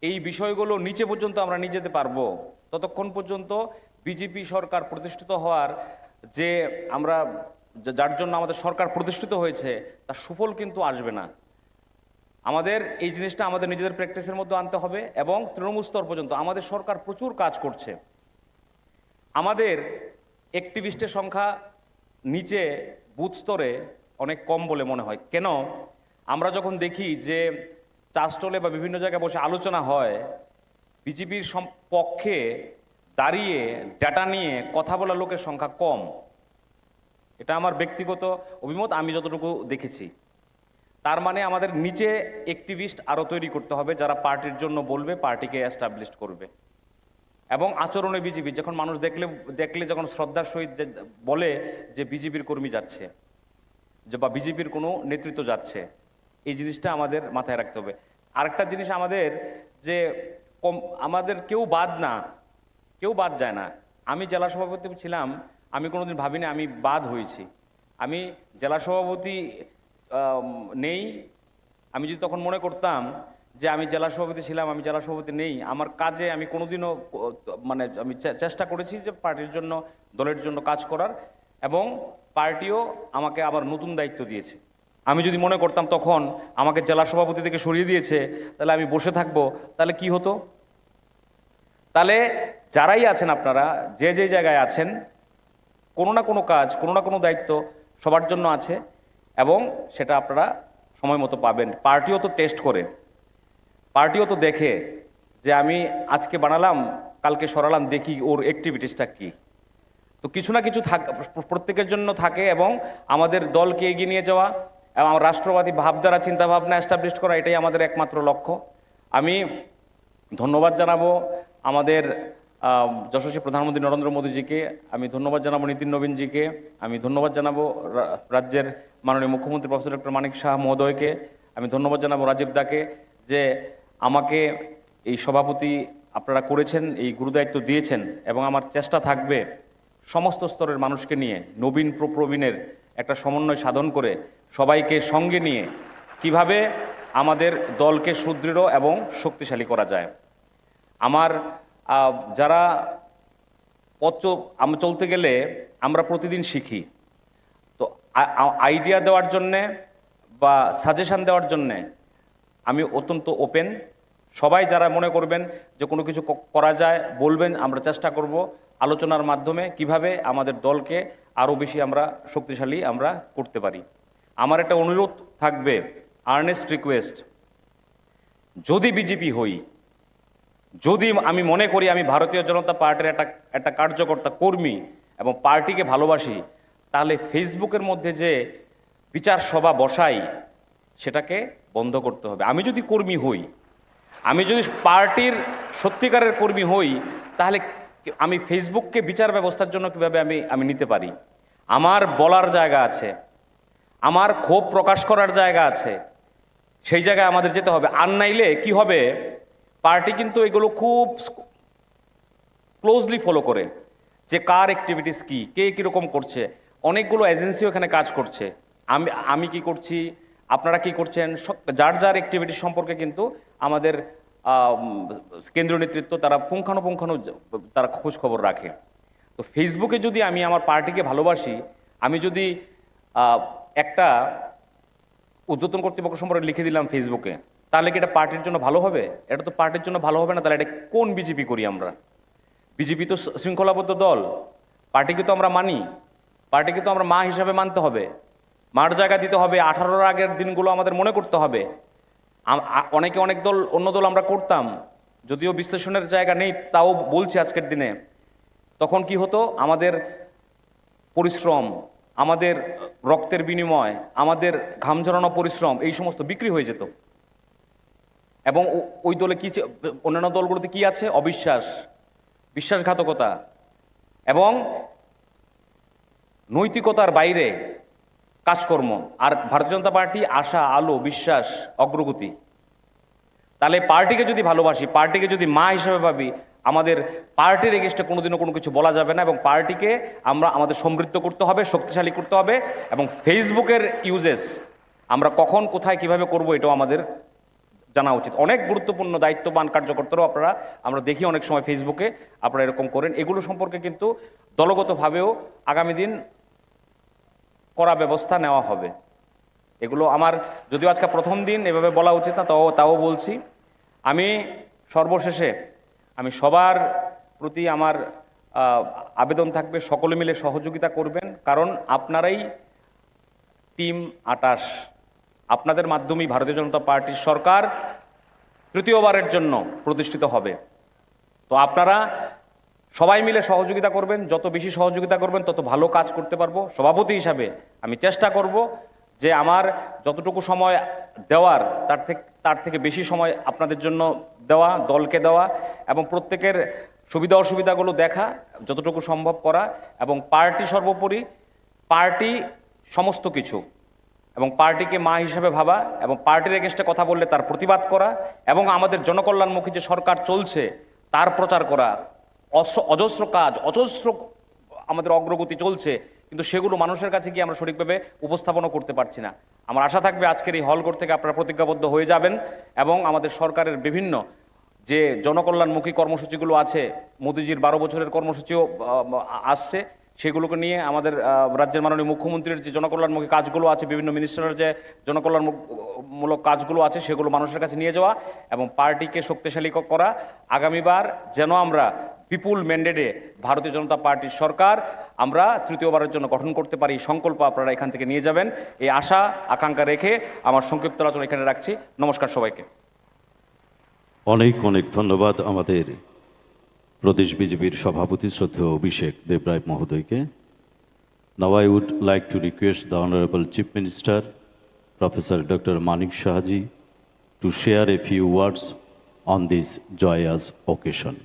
এই বিষয়গুলো নিচে পর্যন্ত আমরা নিয়ে যেতে পারবো, ততক্ষণ পর্যন্ত বিজেপি সরকার প্রতিষ্ঠিত হওয়ার যে আমরা যার জন্য আমাদের সরকার প্রতিষ্ঠিত হয়েছে তার সুফল কিন্তু আসবে না। আমাদের এই জিনিসটা আমাদের নিজেদের প্র্যাকটিসের মধ্যে আনতে হবে এবং তৃণমূল স্তর পর্যন্ত আমাদের সরকার প্রচুর কাজ করছে। আমাদের অ্যাক্টিভিস্টের সংখ্যা নিচে বুথ স্তরে অনেক কম বলে মনে হয়। কেন? আমরা যখন দেখি যে চা স্টলে বা বিভিন্ন জায়গায় বসে আলোচনা হয়, বিজেপির পক্ষে দাঁড়িয়ে ডেটা নিয়ে কথা বলা লোকের সংখ্যা কম। এটা আমার ব্যক্তিগত অভিমত, আমি যতটুকু দেখেছি। তার মানে আমাদের নিচে অ্যাক্টিভিস্ট আরও তৈরি করতে হবে যারা পার্টির জন্য বলবে, পার্টিকে এস্টাবলিশ করবে। এবং আচরণে বিজেপি যখন মানুষ দেখলে যখন শ্রদ্ধার সহিত বলে যে বিজেপির কর্মী যাচ্ছে, যে বা বিজেপির কোনো নেতৃত্ব যাচ্ছে, এই জিনিসটা আমাদের মাথায় রাখতে হবে। আরেকটা জিনিস আমাদের যে আমাদের কেউ বাদ যায় না। আমি জেলা সভাপতি ছিলাম, আমি কোনোদিন ভাবিনি আমি বাদ হয়েছি। আমি জেলা সভাপতি নেই, আমি যদি তখন মনে করতাম যে আমি জেলা সভাপতি ছিলাম, আমি জেলা সভাপতি নেই, আমার কাজে আমি কোনোদিনও মানে আমি চেষ্টা করেছি যে পার্টির জন্য, দলের জন্য কাজ করার, এবং পার্টিও আমাকে আবার নতুন দায়িত্ব দিয়েছে। আমি যদি মনে করতাম তখন আমাকে জেলা সভাপতি থেকে সরিয়ে দিয়েছে, তাহলে আমি বসে থাকবো, তাহলে কি হতো? তাহলে যারাই আছেন, আপনারা যে যে জায়গায় আছেন, কোনো না কোনো কাজ, কোনো না কোনো দায়িত্ব সবার জন্য আছে এবং সেটা আপনারা সময় মতো পাবেন। পার্টিও তো টেস্ট করে, পার্টিও তো দেখে যে আমি আজকে বানালাম, কালকে সরালাম, দেখি ওর অ্যাক্টিভিটিসটা কি। তো কিছু না কিছু প্রত্যেকের জন্য থাকে এবং আমাদের দলকে এগিয়ে নিয়ে যাওয়া এবং রাষ্ট্রবাদী ভাবধারা, চিন্তাভাবনা এস্টাবলিশ করা, এটাই আমাদের একমাত্র লক্ষ্য। আমি ধন্যবাদ জানাবো আমাদের যশস্বী প্রধানমন্ত্রী নরেন্দ্র মোদীজিকে, আমি ধন্যবাদ জানাবো নীতিন নবীনজিকে, আমি ধন্যবাদ জানাবো রাজ্যের মাননীয় মুখ্যমন্ত্রী প্রফেসর ডক্টর মানিক সাহা মহোদয়কে, আমি ধন্যবাদ জানাবো রাজীব দাকে যে আমাকে এই সভাপতি আপনারা করেছেন, এই গুরুদায়িত্ব দিয়েছেন। এবং আমার চেষ্টা থাকবে সমস্ত স্তরের মানুষকে নিয়ে, নবীন প্রবীণের একটা সমন্বয় সাধন করে সবাইকে সঙ্গে নিয়ে কিভাবে আমাদের দলকে সুদৃঢ় এবং শক্তিশালী করা যায়। আমার যারা আমরা চলতে গেলে আমরা প্রতিদিন শিখি, তো আইডিয়া দেওয়ার জন্যে বা সাজেশন দেওয়ার জন্যে আমি অত্যন্ত ওপেন। সবাই যারা মনে করবেন যে কোনো কিছু করা যায় বলবেন, আমরা চেষ্টা করব আলোচনার মাধ্যমে কিভাবে আমাদের দলকে আরও বেশি আমরা শক্তিশালী আমরা করতে পারি। আমার একটা অনুরোধ থাকবে, আর্নেস্ট রিকোয়েস্ট, যদি বিজেপি হই, যদি আমি মনে করি আমি ভারতীয় জনতা পার্টির একটা কার্যকর্তা, কর্মী এবং পার্টিকে ভালোবাসি, তাহলে ফেসবুকের মধ্যে যে বিচার সভা বসাই সেটাকে বন্ধ করতে হবে। আমি যদি কর্মী হই, আমি যদি পার্টির সত্যিকারের কর্মী হই, তাহলে আমি ফেসবুককে বিচার ব্যবস্থার জন্য কীভাবে আমি নিতে পারি? আমার বলার জায়গা আছে, আমার ক্ষোভ প্রকাশ করার জায়গা আছে, সেই জায়গায় আমাদের যেতে হবে। আর নাইলে কি হবে, পার্টি কিন্তু এগুলো খুব ক্লোজলি ফলো করে যে কার অ্যাক্টিভিটিস কি, কে কীরকম করছে। অনেকগুলো এজেন্সিও এখানে কাজ করছে, আমি কি করছি, আপনারা কি করছেন, যার যার অ্যাক্টিভিটিস সম্পর্কে কিন্তু আমাদের কেন্দ্রীয় নেতৃত্ব তারা পুঙ্খানুপুঙ্খানু তারা খোঁজ খবর রাখে। তো ফেসবুকে যদি আমি আমার পার্টিকে ভালোবাসি, আমি যদি একটা ঊর্ধ্বতন কর্তৃপক্ষ সম্পর্কে লিখে দিলাম ফেসবুকে, তাহলে কি এটা পার্টির জন্য ভালো হবে? এটা তো পার্টির জন্য ভালো হবে না। তাহলে এটা কোন বিজেপি করি আমরা? বিজেপি তো শৃঙ্খলাবদ্ধ দল, পার্টিকে তো আমরা মানি, পার্টিকে তো আমরা মা হিসাবে মানতে হবে, মার জায়গা দিতে হবে। 18-র আগের দিনগুলো আমাদের মনে করতে হবে। অনেক দল, অন্য দল আমরা করতাম, যদিও বিশ্লেষণের জায়গা নেই, তাও বলছি আজকের দিনে। তখন কি হতো, আমাদের পরিশ্রম, আমাদের রক্তের বিনিময়, আমাদের ঘাম ঝরানো পরিশ্রম, এই সমস্ত বিক্রি হয়ে যেত। এবং ওই দলে কি, অন্যান্য দলগুলোতে কি আছে? অবিশ্বাস, বিশ্বাসঘাতকতা এবং নৈতিকতার বাইরে কাজকর্ম। আর ভারতীয় জনতা পার্টি আশা, আলো, বিশ্বাস, অগ্রগতি। তাহলে পার্টিকে যদি ভালোবাসি, পার্টিকে যদি মা হিসেবে ভাবি, আমাদের পার্টির এগেইনস্টে কোনোদিনও কোনো কিছু বলা যাবে না এবং পার্টিকে আমরা আমাদের সমৃদ্ধ করতে হবে, শক্তিশালী করতে হবে। এবং ফেসবুকের ইউজেস আমরা কখন, কোথায়, কিভাবে করব, এটাও আমাদের জানা উচিত। অনেক গুরুত্বপূর্ণ দায়িত্ববান কার্যকর্তারাও আমরা দেখি অনেক সময় ফেসবুকে আপনারা এরকম করেন। এগুলো সম্পর্কে কিন্তু দলগতভাবেও আগামী দিন কড়া ব্যবস্থা নেওয়া হবে। এগুলো আমার যদিও আজকে প্রথম দিন এভাবে বলা উচিত না, তাও বলছি। আমি সর্বশেষে সবার প্রতি আমার আবেদন থাকবে, সকলে মিলে সহযোগিতা করবেন, কারণ আপনারাই টিম 28, আপনাদের মাধ্যমেই ভারতীয় জনতা পার্টির সরকার তৃতীয়বারের জন্য প্রতিষ্ঠিত হবে। তো আপনারা সবাই মিলে সহযোগিতা করবেন, যত বেশি সহযোগিতা করবেন তত ভালো কাজ করতে পারবো। সভাপতি হিসাবে আমি চেষ্টা করব যে আমার যতটুকু সময় দেওয়ার তার থেকে বেশি সময় আপনাদের জন্য দেওয়া, দলকে দেওয়া, এবং প্রত্যেকের সুবিধা অসুবিধাগুলো দেখা, যতটুকু সম্ভব করা, এবং পার্টি সর্বোপরি, পার্টি সমস্ত কিছু, এবং পার্টিকে মা হিসেবে ভাবা, এবং পার্টির এগেনস্টে কথা বললে তার প্রতিবাদ করা, এবং আমাদের জনকল্যাণমুখী যে সরকার চলছে তার প্রচার করা। অজস্র কাজ, অজস্র আমাদের অগ্রগতি চলছে, কিন্তু সেগুলো মানুষের কাছে গিয়ে আমরা সঠিকভাবে উপস্থাপনও করতে পারছি না। আমার আশা থাকবে আজকের এই হলঘর থেকে আপনারা প্রতিজ্ঞাবদ্ধ হয়ে যাবেন, এবং আমাদের সরকারের বিভিন্ন যে জনকল্যাণমুখী কর্মসূচিগুলো আছে, মোদিজির 12 বছরের কর্মসূচিও আসছে, সেগুলোকে নিয়ে আমাদের রাজ্যের মাননীয় মুখ্যমন্ত্রীর যে জনকল্যাণমুখী কাজগুলো আছে, বিভিন্ন মিনিস্টারের যে জনকল্যাণমূলক কাজগুলো আছে, সেগুলো মানুষের কাছে নিয়ে যাওয়া এবং পার্টিকে শক্তিশালী করা। আগামীবার যেন আমরা বিপুল ম্যান্ডেটে ভারতীয় জনতা পার্টির সরকার আমরা তৃতীয়বারের জন্য গঠন করতে পারি, সংকল্প আপনারা এখান থেকে নিয়ে যাবেন, এই আশা আকাঙ্ক্ষা রেখে আমার সংক্ষিপ্ত আলোচনা এখানে রাখছি। নমস্কার সবাইকে। অনেক অনেক ধন্যবাদ আমাদের প্রদেশ বিজেপির সভাপতি শ্রদ্ধেয় অভিষেক দেবরায় মহোদয়কে। Now I would like to request the Honorable Chief Minister, Professor Dr. Manik Sahaji, to share a few words on this joyous occasion.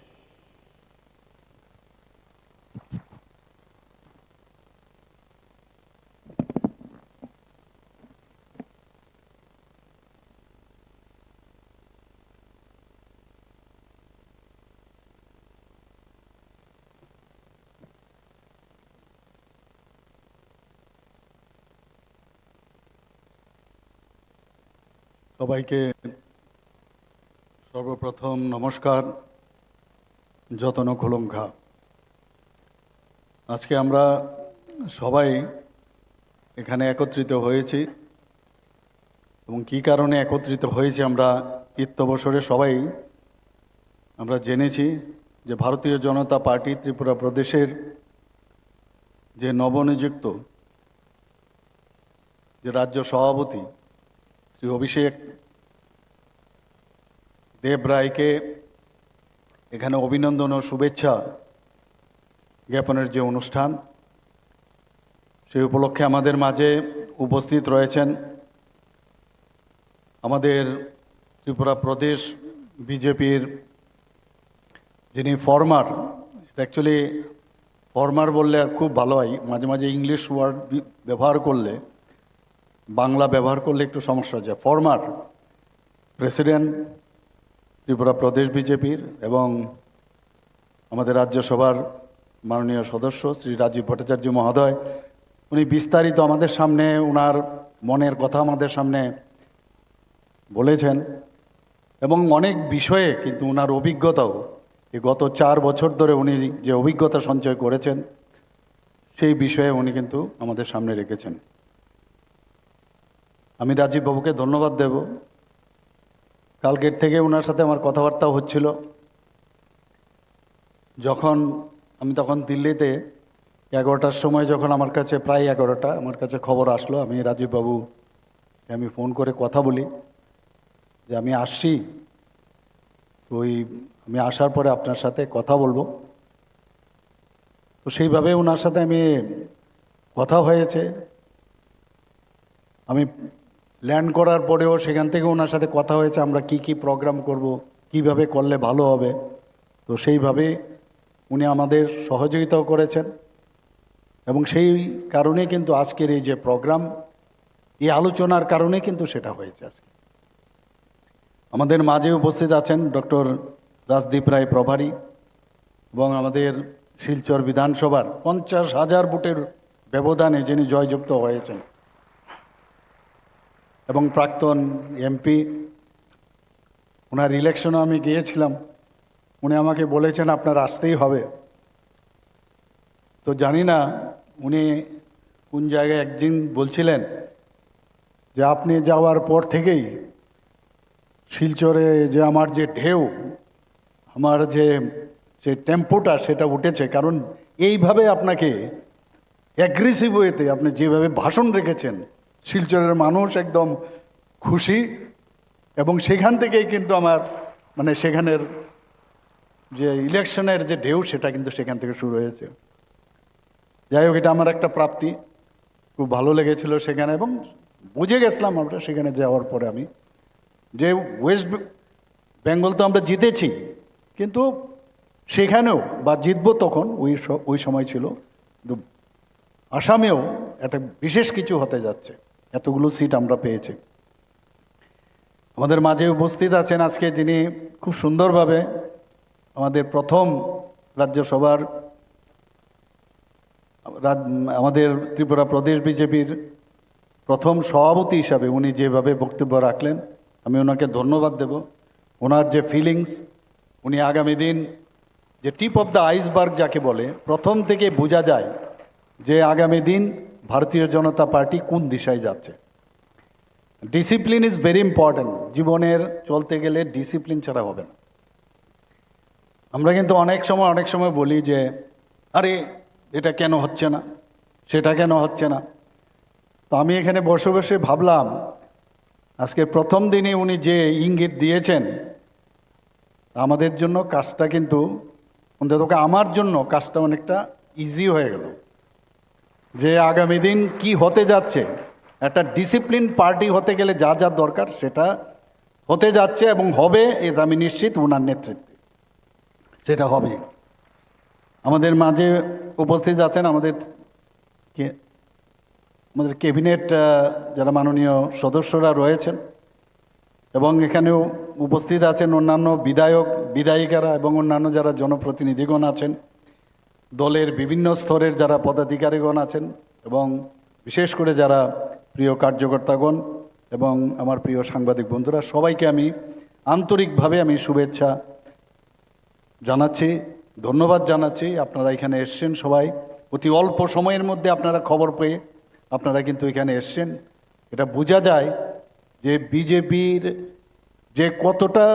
সবাইকে সর্বপ্রথম নমস্কার, যতন খোলঙ্খা। আজকে আমরা সবাই এখানে একত্রিত হয়েছি, এবং কী কারণে একত্রিত হয়েছি আমরা ইত্যবসরে সবাই আমরা জেনেছি যে ভারতীয় জনতা পার্টি ত্রিপুরা প্রদেশের যে নবনিযুক্ত যে রাজ্য সভাপতি শ্রী অভিষেক দেবরায়কে এখানে অভিনন্দন ও শুভেচ্ছা জ্ঞাপনের যে অনুষ্ঠান, সেই উপলক্ষে আমাদের মাঝে উপস্থিত রয়েছেন আমাদের ত্রিপুরা প্রদেশ বিজেপির যিনি ফর্মার, অ্যাকচুয়ালি ফর্মার বললে আর খুব ভালো হয়, মাঝে মাঝে ইংলিশ ওয়ার্ড ব্যবহার করলে, বাংলা ব্যবহার করলে একটু সমস্যা হচ্ছে। ফর্মার প্রেসিডেন্ট ত্রিপুরা প্রদেশ বিজেপির এবং আমাদের রাজ্যসভার মাননীয় সদস্য শ্রী রাজীব ভট্টাচার্য মহোদয়, উনি বিস্তারিত আমাদের সামনে ওনার মনের কথা আমাদের সামনে বলেছেন, এবং অনেক বিষয়ে কিন্তু ওনার অভিজ্ঞতাও, এই গত 4 বছর ধরে উনি যে অভিজ্ঞতা সঞ্চয় করেছেন সেই বিষয়ে উনি কিন্তু আমাদের সামনে রেখেছেন। আমি রাজীব বাবুকে ধন্যবাদ দেব। কালকের থেকে ওনার সাথে আমার কথাবার্তা হচ্ছিল, যখন আমি তখন দিল্লিতে 11টার সময়, যখন আমার কাছে প্রায় 11টা আমার কাছে খবর আসলো, আমি রাজীব বাবুকে আমি ফোন করে কথা বলি যে আমি আসছি, তো আমি আসার পরে আপনার সাথে কথা বলবো। তো সেইভাবে ওনার সাথে আমি কথা হয়েছে। আমি ল্যান্ড করার পরেও সেখান থেকে ওনার সাথে কথা হয়েছে আমরা কি কি প্রোগ্রাম করব, কিভাবে করলে ভালো হবে। তো সেইভাবে উনি আমাদের সহযোগিতাও করেছেন, এবং সেই কারণে কিন্তু আজকের এই যে প্রোগ্রাম, এই আলোচনার কারণে কিন্তু সেটা হয়েছে। আজকে আমাদের মাঝে উপস্থিত আছেন ডক্টর রাজদীপ রায় প্রভারী, এবং আমাদের শিলচর বিধানসভার 50,000 ভোটের ব্যবধানে যিনি জয়যুক্ত হয়েছেন, এবং প্রাক্তন এমপি ওনার ইলেকশনে আমি গিয়েছিলাম, উনি আমাকে বলেছেন আপনার আসতেই হবে। তো জানি না উনি কোন জায়গায় একদিন বলছিলেন যে আপনি যাওয়ার পর থেকেই শিলচরে যে আমার যে ঢেউ, আমার যে টেম্পোটা সেটা উঠেছে, কারণ এইভাবে আপনাকে অ্যাগ্রেসিভ ওয়েতে আপনি যেভাবে ভাষণ রেখেছেন, শিলচরের মানুষ একদম খুশি। এবং সেখান থেকেই কিন্তু আমার মানে সেখানের যে ইলেকশনের যে ঢেউ সেটা কিন্তু সেখান থেকে শুরু হয়েছে। যাই হোক, এটা আমার একটা প্রাপ্তি, খুব ভালো লেগেছিল সেখানে। এবং বুঝে গেছিলাম আমরা সেখানে যাওয়ার পরে আমি যে ওয়েস্ট বেঙ্গল তো আমরা জিতেছি, কিন্তু সেখানেও বা জিতবো তখন ওই সময় ছিল, কিন্তু আসামেও একটা বিশেষ কিছু হতে যাচ্ছে, এতগুলো সিট আমরা পেয়েছি। আমাদের মাঝে উপস্থিত আছেন আজকে যিনি খুব সুন্দরভাবে আমাদের প্রথম রাজ্যসভার আমাদের ত্রিপুরা প্রদেশ বিজেপির প্রথম সভাপতি হিসাবে উনি যেভাবে বক্তব্য রাখলেন, আমি ওনাকে ধন্যবাদ দেব। ওনার যে ফিলিংস, উনি আগামী দিন যে টিপ অফ দ্য আইসবার্গ যাকে বলে, প্রথম থেকে বোঝা যায় যে আগামী দিন ভারতীয় জনতা পার্টি কোন দিশায় যাচ্ছে। Discipline is very important. জীবনের চলতে গেলে ডিসিপ্লিন ছাড়া হবে না। আমরা কিন্তু অনেক সময় বলি যে আরে এটা কেন হচ্ছে না, সেটা কেন হচ্ছে না। তো আমি এখানে বসে বসে ভাবলাম, আজকে প্রথম দিনে উনি যে ইঙ্গিত দিয়েছেন, আমাদের জন্য কাজটা কিন্তু অন্তত আমার জন্য কাজটা অনেকটা ইজি হয়ে গেল। যে আগামী দিন কি হতে যাচ্ছে, একটা ডিসিপ্লিন পার্টি হতে গেলে যা যা দরকার সেটা হতে যাচ্ছে এবং হবে, এটা আমি নিশ্চিত ওনার নেতৃত্বে সেটা হবে। আমাদের মাঝে উপস্থিত আছেন আমাদের ক্যাবিনেট যারা মাননীয় সদস্যরা রয়েছেন, এবং এখানেও উপস্থিত আছেন অন্যান্য বিধায়ক বিধায়িকারা এবং অন্যান্য যারা জনপ্রতিনিধিগণ আছেন, দলের বিভিন্ন স্তরের যারা পদাধিকারীগণ আছেন, এবং বিশেষ করে যারা প্রিয় কার্যকর্তাগণ এবং আমার প্রিয় সাংবাদিক বন্ধুরা, সবাইকে আমি আন্তরিকভাবে আমি শুভেচ্ছা জানাচ্ছি, ধন্যবাদ জানাচ্ছি। আপনারা এখানে এসছেন সবাই, অতি অল্প সময়ের মধ্যে আপনারা খবর পেয়ে আপনারা কিন্তু এখানে এসছেন। এটা বোঝা যায় যে বিজেপির যে কতটা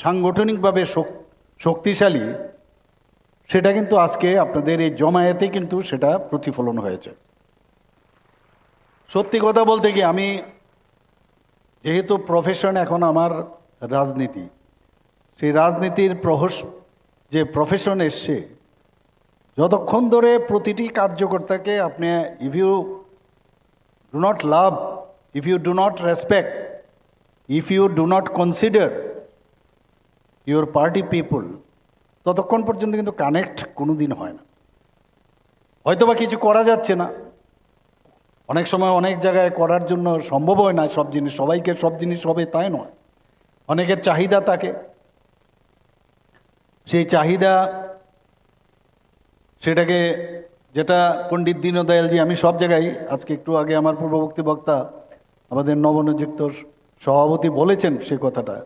সাংগঠনিকভাবে শক্তিশালী, সেটা কিন্তু আজকে আপনাদের এই জমায়েতে কিন্তু সেটা প্রতিফলন হয়েছে। সত্যি কথা বলতে কি, আমি যেহেতু প্রফেশন এখন আমার রাজনীতি, সেই রাজনীতির যে প্রফেশন এসছে, যতক্ষণ ধরে প্রতিটি কার্যকর্তাকে আপনি if you do not love, if you do not respect, if you do not consider your party people, ততক্ষণ পর্যন্ত কিন্তু কানেক্ট কোনো দিন হয় না। হয়তোবা কিছু করা যাচ্ছে না, অনেক সময় অনেক জায়গায় করার জন্য সম্ভব হয় না সব জিনিস, সবাইকে সব জিনিস হবে তাই নয়, অনেকের চাহিদা থাকে, সেই চাহিদা সেটাকে যেটা পণ্ডিত দীনদয়ালজি, আমি সব জায়গায় আজকে একটু আগে আমার পূর্ববর্তী বক্তা আমাদের নবনিযুক্ত সভাপতি বলেছেন সে কথাটা,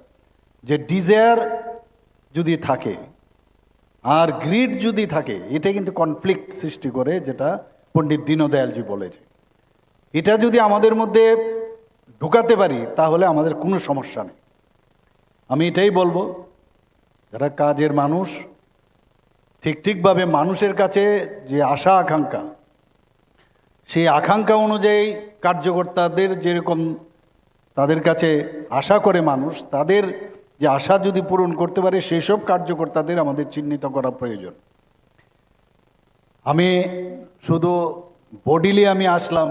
যে ডিজায়ার যদি থাকে আর গ্রিড যদি থাকে, এটা কিন্তু কনফ্লিক্ট সৃষ্টি করে, যেটা পণ্ডিত দীনদয়ালজি বলেছে। এটা যদি আমাদের মধ্যে ঢুকাতে পারি তাহলে আমাদের কোনো সমস্যা নেই। আমি এটাই বলবো, যারা কাজের মানুষ, ঠিকভাবে মানুষের কাছে যে আশা আকাঙ্ক্ষা, সেই আকাঙ্ক্ষা অনুযায়ী কার্যকর্তাদের যেরকম তাদের কাছে আশা করে মানুষ, তাদের যে আশা যদি পূরণ করতে পারে, সেসব কার্যকর্তাদের আমাদের চিহ্নিত করা প্রয়োজন। আমি শুধু বডিলি আমি আসলাম,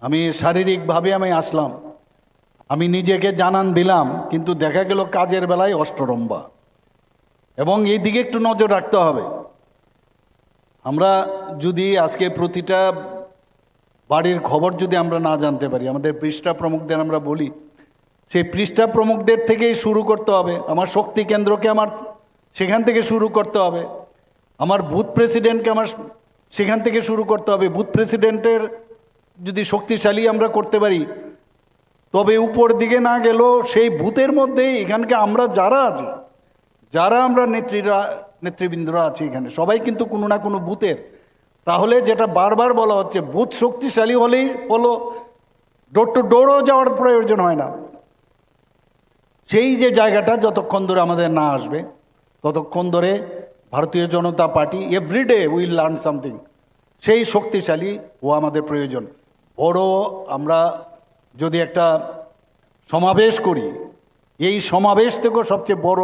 আমি শারীরিকভাবে আমি আসলাম, আমি নিজেকে জানান দিলাম, কিন্তু দেখা গেল কাজের বেলায় অষ্টরম্বা। এবং এই দিকে একটু নজর রাখতে হবে। আমরা যদি আজকে প্রতিটা বাড়ির খবর যদি আমরা না জানতে পারি, আমাদের পৃষ্ঠা প্রমুখদের আমরা বলি, সেই পৃষ্ঠা প্রমুখদের থেকেই শুরু করতে হবে। আমার শক্তি কেন্দ্রকে আমার সেখান থেকে শুরু করতে হবে, আমার বুথ প্রেসিডেন্টকে আমার সেখান থেকে শুরু করতে হবে, বুথ প্রেসিডেন্টের যদি শক্তিশালী আমরা করতে পারি, তবে উপর দিকে না গেলেও সেই বুথের মধ্যে এখানকে আমরা যারা আছি, যারা আমরা নেতৃবৃন্দরা আছি এখানে, সবাই কিন্তু কোনো না কোনো বুথের। তাহলে যেটা বারবার বলা হচ্ছে, বুথ শক্তিশালী হলেই হলো, ডোর টু ডোরও যাওয়ার প্রয়োজন হয় না। সেই যে জায়গাটা যতক্ষণ ধরে আমাদের না আসবে, ততক্ষণ ধরে Bharatiya Janata Party everyday will learn something, সেই শক্তিশালী ও আমাদের প্রয়োজন। বড় আমরা যদি একটা সমাবেশ করি, এই সমাবেশ থেকেও সবচেয়ে বড়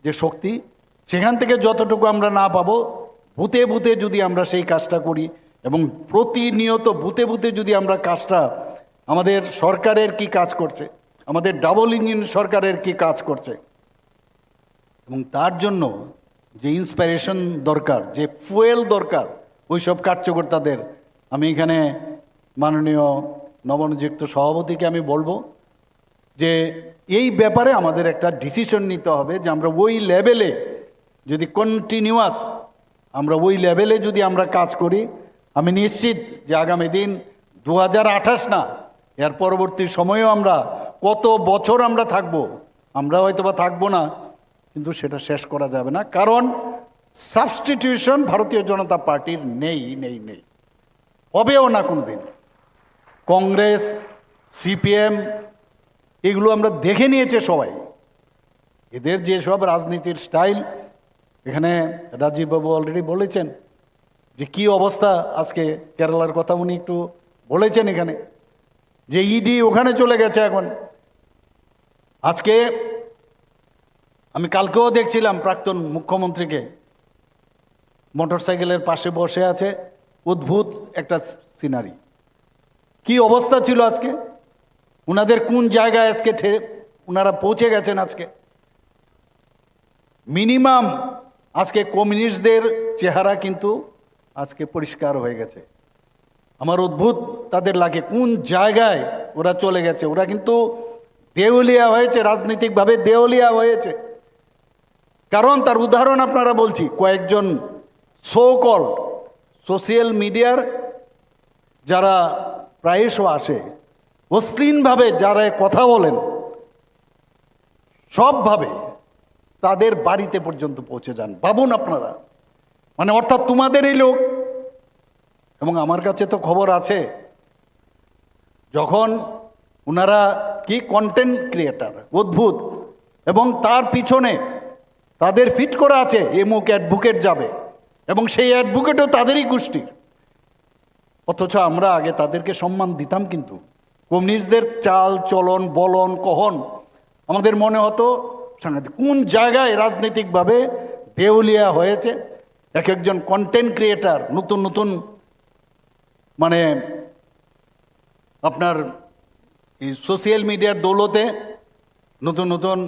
যে শক্তি, সেখান থেকে যতটুকু আমরা না পাবো, বুথে বুথে যদি আমরা সেই কাজটা করি, এবং প্রতিনিয়ত বুথে বুথে যদি আমরা কাজটা, আমাদের সরকারের কি কাজ করছে, আমাদের ডাবল ইঞ্জিন সরকারের কি কাজ করছে, এবং তার জন্য যে ইন্সপিরেশন দরকার, যে ফুয়েল দরকার ওই সব কার্যকর্তাদের, আমি এখানে মাননীয় নবনিযুক্ত সভাপতিকে আমি বলবো যে এই ব্যাপারে আমাদের একটা ডিসিশন নিতে হবে, যে আমরা ওই লেভেলে যদি কন্টিনিউয়াস আমরা ওই লেভেলে যদি আমরা কাজ করি, আমি নিশ্চিত যে আগামী দিন 2028 না, এর পরবর্তী সময়েও আমরা কত বছর আমরা থাকবো, আমরা হয়তো বা থাকবো না, কিন্তু সেটা শেষ করা যাবে না। কারণ সাবস্টিটিউশন ভারতীয় জনতা পার্টির নেই নেই নেই, হবেও না কোনো দিন। কংগ্রেস, সিপিএম, এগুলো আমরা দেখে নিয়েছে সবাই, এদের যে সব রাজনীতির স্টাইল। এখানে রাজীববাবু অলরেডি বলেছেন যে কি অবস্থা আজকে, কেরালার কথা উনি একটু বলেছেন এখানে, যে ইডি ওখানে চলে গেছে এখন। আজকে আমি কালকেও দেখছিলাম প্রাক্তন মুখ্যমন্ত্রীকে, মোটরসাইকেলের পাশে বসে আছে, অদ্ভুত একটা সিনারি। কি অবস্থা ছিল আজকে, উনাদের কোন জায়গায় আজকে উনারা পৌঁছে গেছেন আজকে। মিনিমাম আজকে কমিউনিস্টদের চেহারা কিন্তু আজকে পরিষ্কার হয়ে গেছে। আমার অদ্ভুত তাদের লাগে, কোন জায়গায় ওরা চলে গেছে। ওরা কিন্তু দেউলিয়া হয়েছে, রাজনৈতিকভাবে দেউলিয়া হয়েছে। কারণ তার উদাহরণ আপনারা বলছি, কয়েকজন সো কল সোশ্যাল মিডিয়ার যারা প্রায়শ আসে, অশ্লীলভাবে যারা কথা বলেন, সবভাবে তাদের বাড়িতে পর্যন্ত পৌঁছে যান। ভাবুন আপনারা, মানে অর্থাৎ তোমাদের এই লোক। এবং আমার কাছে তো খবর আছে, যখন ওনারা কি কন্টেন্ট ক্রিয়েটার অদ্ভুত, এবং তার পিছনে তাদের ফিট করা আছে এমুক অ্যাডভোকেট যাবে, এবং সেই অ্যাডভোকেটও তাদেরই গোষ্ঠীর। অথচ আমরা আগে তাদেরকে সম্মান দিতাম, কিন্তু কমিউনিস্টদের চাল চলন বলন কহন আমাদের মনে হতো সাংঘাতিক। কোন জায়গায় রাজনৈতিকভাবে দেউলিয়া হয়েছে এক একজন কন্টেন্ট ক্রিয়েটার, নতুন নতুন মানে আপনার এই সোশ্যাল মিডিয়ার দৌলতে নতুন নতুন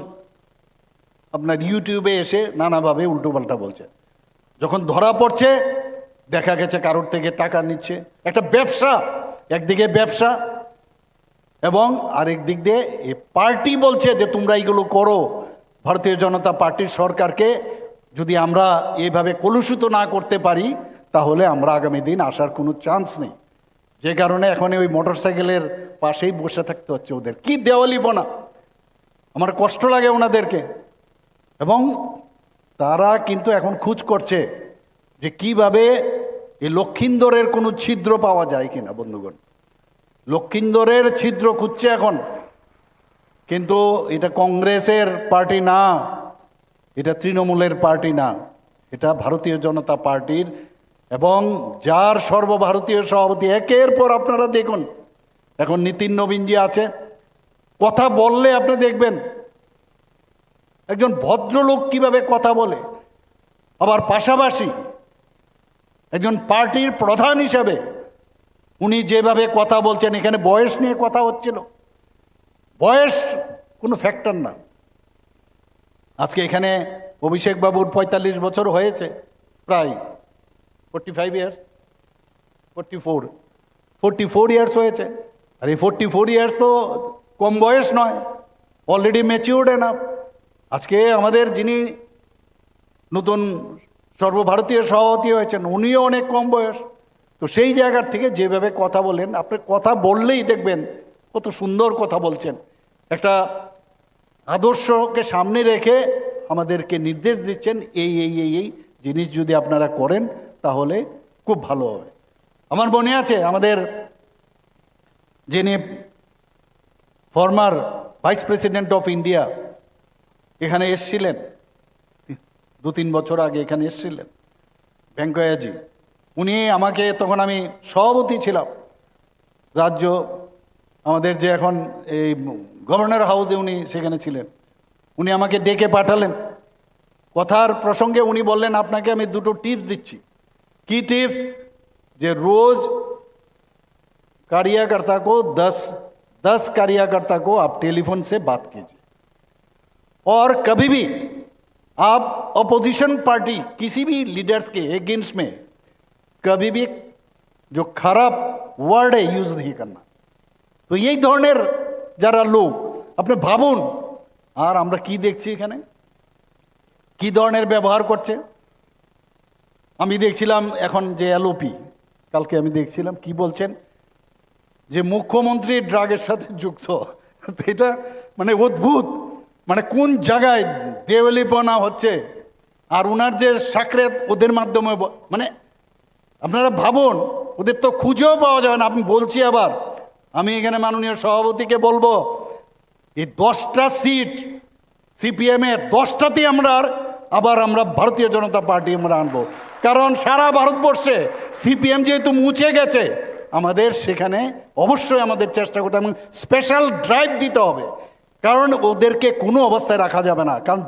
আপনার ইউটিউবে এসে নানাভাবে উল্টোপাল্টা বলছে। যখন ধরা পড়ছে, দেখা গেছে কারোর থেকে টাকা নিচ্ছে। একটা ব্যবসা, একদিকে ব্যবসা, এবং আরেক দিক দিয়ে এই পার্টি বলছে যে তোমরা এইগুলো করো। ভারতীয় জনতা পার্টির সরকারকে যদি আমরা এইভাবে কলুষিত না করতে পারি, তাহলে আমরা আগামী দিন আসার কোনো চান্স নেই। যে কারণে এখন ওই মোটরসাইকেলের পাশেই বসে থাকতে হচ্ছে ওদের। কি দেওয়ালিপনা, আমার কষ্ট লাগে ওনাদেরকে। এবং তারা কিন্তু এখন খোঁজ করছে যে কিভাবে এই লক্ষিন্দরের কোনো ছিদ্র পাওয়া যায় কিনা। বন্ধুগণ, লক্ষিন্দরের ছিদ্র খুঁজছে এখন, কিন্তু এটা কংগ্রেসের পার্টি না, এটা তৃণমূলের পার্টি না, এটা ভারতীয় জনতা পার্টির। এবং যার সর্বভারতীয় সভাপতি, একের পর আপনারা দেখুন, এখন নীতিন নবীনজি আছে, কথা বললে আপনি দেখবেন একজন ভদ্রলোক কিভাবে কথা বলে। আবার পাশাপাশি একজন পার্টির প্রধান হিসাবে উনি যেভাবে কথা বলছেন, এখানে বয়স নিয়ে কথা হচ্ছিল, বয়স কোনো ফ্যাক্টর না। আজকে এখানে অভিষেক বাবুর 45 বছর হয়েছে, প্রায় 45 ইয়ার্স, 44 ইয়ার্স হয়েছে। আর এই 44 ইয়ার্স তো কম বয়স নয়, অলরেডি ম্যাচিউরড এনাফ। আজকে আমাদের যিনি নতুন সর্বভারতীয় সভাপতি হয়েছেন, উনিও অনেক কম বয়স। তো সেই জায়গার থেকে যেভাবে কথা বলেন, আপনি কথা বললেই দেখবেন কত সুন্দর কথা বলছেন, একটা আদর্শকে সামনে রেখে আমাদেরকে নির্দেশ দিচ্ছেন, এই জিনিস যদি আপনারা করেন তাহলে খুব ভালো হবে। আমার মনে আছে আমাদের যিনি former vice president of India এখানে এসছিলেন 2-3 বছর আগে, এখানে এসছিলেন ভেঙ্কয়াজি। উনি আমাকে, তখন আমি সভাপতি ছিলাম রাজ্য, আমাদের যে এখন এই গভর্নর হাউসে উনি সেখানে ছিলেন, উনি আমাকে ডেকে পাঠালেন। কথার প্রসঙ্গে উনি বললেন, আপনাকে আমি 2টো টিপস দিচ্ছি। কি টিপস? যে रोज कार्यकर्ता को 10 कार्यकर्ता को आप टेलीफोन से बात कीजिए, और कभी भी आप अपोजिशन पार्टी किसी भी लीडर्स के अगेंस्ट में कभी भी जो खराब वर्ड है यूज नहीं करना। তো এই ধরনের যারা লোক, আপনি ভাবুন, আর আমরা কি দেখছি এখানে, কি ধরনের ব্যবহার করছে। আমি দেখছিলাম এখন যে এলওপি, কালকে আমি দেখছিলাম কি বলছেন, যে মুখ্যমন্ত্রী ড্রাগের সাথে যুক্ত। এটা মানে অদ্ভুত, মানে কোন জায়গায় দেওয়ালিপনা হচ্ছে, আর ওনার যে সাকরেত ওদের মাধ্যমে মানে আপনারা ভাবুন, ওদের তো খুঁজেও পাওয়া যাবে না। আমি বলছি আবার, আমি এখানে মাননীয় সভাপতিকে বলবো, এই 10টা সিট সিপিএম এর 10টাতেই আমরা ভারতীয় জনতা পার্টি আমরা আনবো। কারণ সারা ভারতবর্ষে সিপিএম যেহেতু মুছে গেছে, আমাদের সেখানে অবশ্যই আমাদের চেষ্টা করতে হবে, স্পেশাল ড্রাইভ দিতে হবে। কারণ ওদেরকে কোনো অবস্থায় রাখা যাবে না, কারণ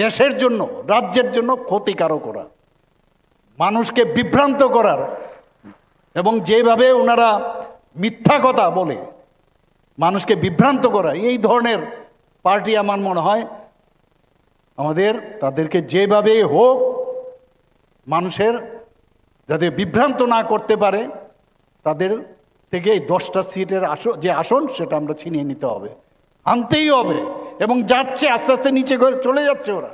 দেশের জন্য, রাজ্যের জন্য ক্ষতিকারক ওরা, মানুষকে বিভ্রান্ত করার, এবং যেভাবে ওনারা মিথ্যা কথা বলে মানুষকে বিভ্রান্ত করা, এই ধরনের পার্টি আমার মনে হয় আমাদের তাদেরকে যেভাবে হোক মানুষের যাতে বিভ্রান্ত না করতে পারে, তাদের থেকে এই 10টা সিটের যে আসন সেটা আমরা ছিনিয়ে নিতে হবে, আনতেই হবে। এবং যাচ্ছে আস্তে আস্তে নিচে চলে যাচ্ছে ওরা।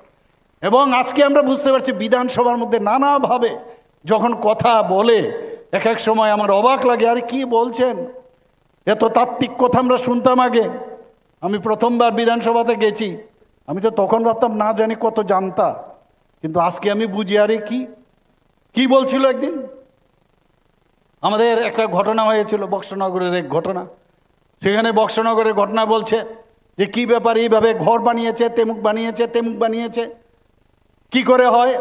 এবং আজকে আমরা বুঝতে পারছি বিধানসভার মধ্যে নানাভাবে যখন কথা বলে, এক সময় আমার অবাক লাগে, আরে কি বলছেন, এত তাত্ত্বিক কথা আমরা শুনতাম আগে। আমি প্রথমবার বিধানসভাতে গেছি, আমি তো তখন ভাবতাম না জানি কত জানতা, কিন্তু আজকে আমি বুঝি আরে কি বলছিল। একদিন আমাদের একটা ঘটনা হয়েছিল, বক্সনগরের এক ঘটনা, সেখানে বক্সনগরের ঘটনা বলছে যে কি ব্যাপার, এইভাবে ঘর বানিয়েছে, তেমুক বানিয়েছে, কি করে হয়,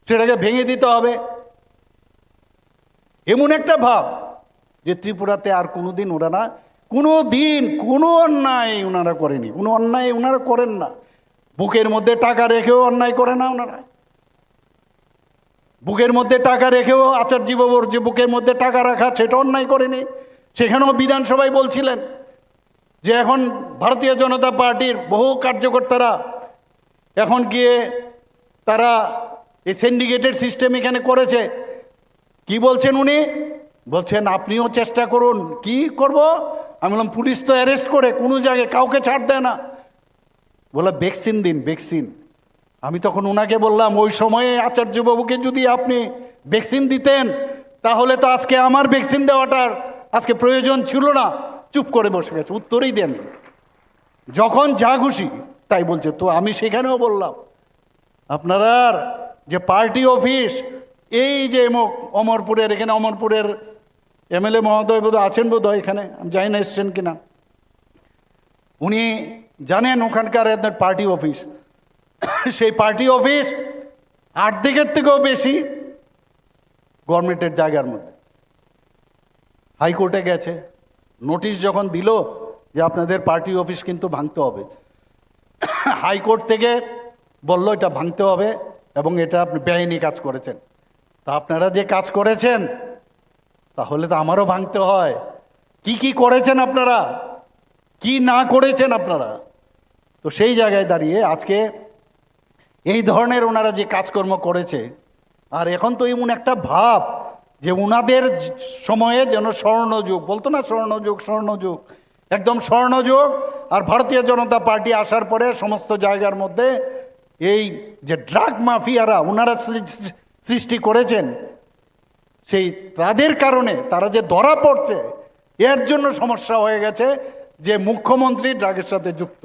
সেটাকে ভেঙে দিতে হবে। এমন একটা ভাব যে ত্রিপুরাতে আর কোনোদিন ওনারা কোনো অন্যায় ওনারা করেনি, কোনো অন্যায় ওনারা করেন না। বুকের মধ্যে টাকা রেখেও অন্যায় করে না ওনারা, বুকের মধ্যে টাকা রেখেও আচার্য বাবুর যে বুকের মধ্যে টাকা রাখা সেটা অন্যায় করেনি। সেখানেও বিধানসভায় বলছিলেন যে এখন ভারতীয় জনতা পার্টির বহু কার্যকর্তারা এখন গিয়ে তারা এই সিন্ডিকেটেড সিস্টেম এখানে করেছে। কি বলছেন উনি? বলছেন আপনিও চেষ্টা করুন। কি করব? আমি বললাম পুলিশ তো অ্যারেস্ট করে কোনো জায়গায় কাউকে ছাড় দেয় না। বলে ভ্যাকসিন দিন, ভ্যাকসিন। আমি তখন ওনাকে বললাম, ওই সময়ে আচার্যবাবুকে যদি আপনি ভ্যাকসিন দিতেন তাহলে তো আজকে আমার ভ্যাকসিন দেওয়াটার আজকে প্রয়োজন ছিল না। চুপ করে বসে গেছে, উত্তরই দেন, যখন যা খুশি তাই বলছে। তো আমি সেখানেও বললাম, আপনারা যে পার্টি অফিস, এই যে অমরপুরের, এখানে অমরপুরের এমএলএ মহোদয় বোধহয় আছেন, বোধহয় এখানে, আমি জানি না এসছেন কিনা, উনি জানেন ওখানকার পার্টি অফিস। সেই পার্টি অফিস অর্ধেকের থেকেও বেশি গভর্নমেন্টের জায়গার মধ্যে। হাইকোর্টে গেছে, নোটিশ যখন দিল যে আপনাদের পার্টি অফিস কিন্তু ভাঙতে হবে, হাইকোর্ট থেকে বলল এটা ভাঙতে হবে এবং এটা আপনি বেআইনি কাজ করেছেন। তা আপনারা যে কাজ করেছেন তাহলে তো আমারও ভাঙতে হয়। কি করেছেন আপনারা, কি না করেছেন আপনারা। তো সেই জায়গায় দাঁড়িয়ে আজকে এই ধরনের ওনারা যে কাজকর্ম করেছে, আর এখন তো এমন একটা ভাব যে ওনাদের সময়ে যেন স্বর্ণযুগ, বলতো না স্বর্ণযুগ, একদম স্বর্ণযুগ। আর ভারতীয় জনতা পার্টি আসার পরে সমস্ত জায়গার মধ্যে এই যে ড্রাগ মাফিয়ারা ওনারা সৃষ্টি করেছেন, সেই তাদের কারণে তারা যে ধরা পড়ছে, এর জন্য সমস্যা হয়ে গেছে যে মুখ্যমন্ত্রী ড্রাগের সাথে যুক্ত।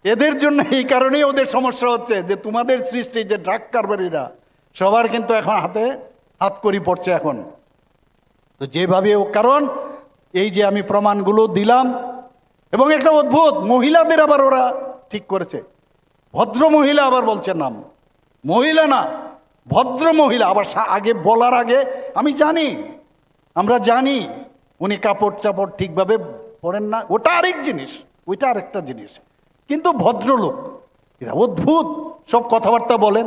এদের জন্য এই কারণেই ওদের সমস্যা হচ্ছে যে তোমাদের সৃষ্টি যে ড্রাগ কারবারিরা সবার কিন্তু এখন হাতে হাতকড়ি পড়ছে এখন। তো যেভাবে ও কারণ এই যে আমি প্রমাণগুলো দিলাম, এবং একটা অদ্ভুত মহিলাদের আবার ওরা ঠিক করেছে, ভদ্র মহিলা আবার বলছে নাম, মহিলা না ভদ্র মহিলা। আবার আগে বলার আগে আমি জানি, আমরা জানি উনি কাপড় চাপড় ঠিকভাবে পরেন না, ওটা আরেক জিনিস, ওইটা আরেকটা জিনিস, কিন্তু ভদ্রলোক। এরা অদ্ভুত সব কথাবার্তা বলেন,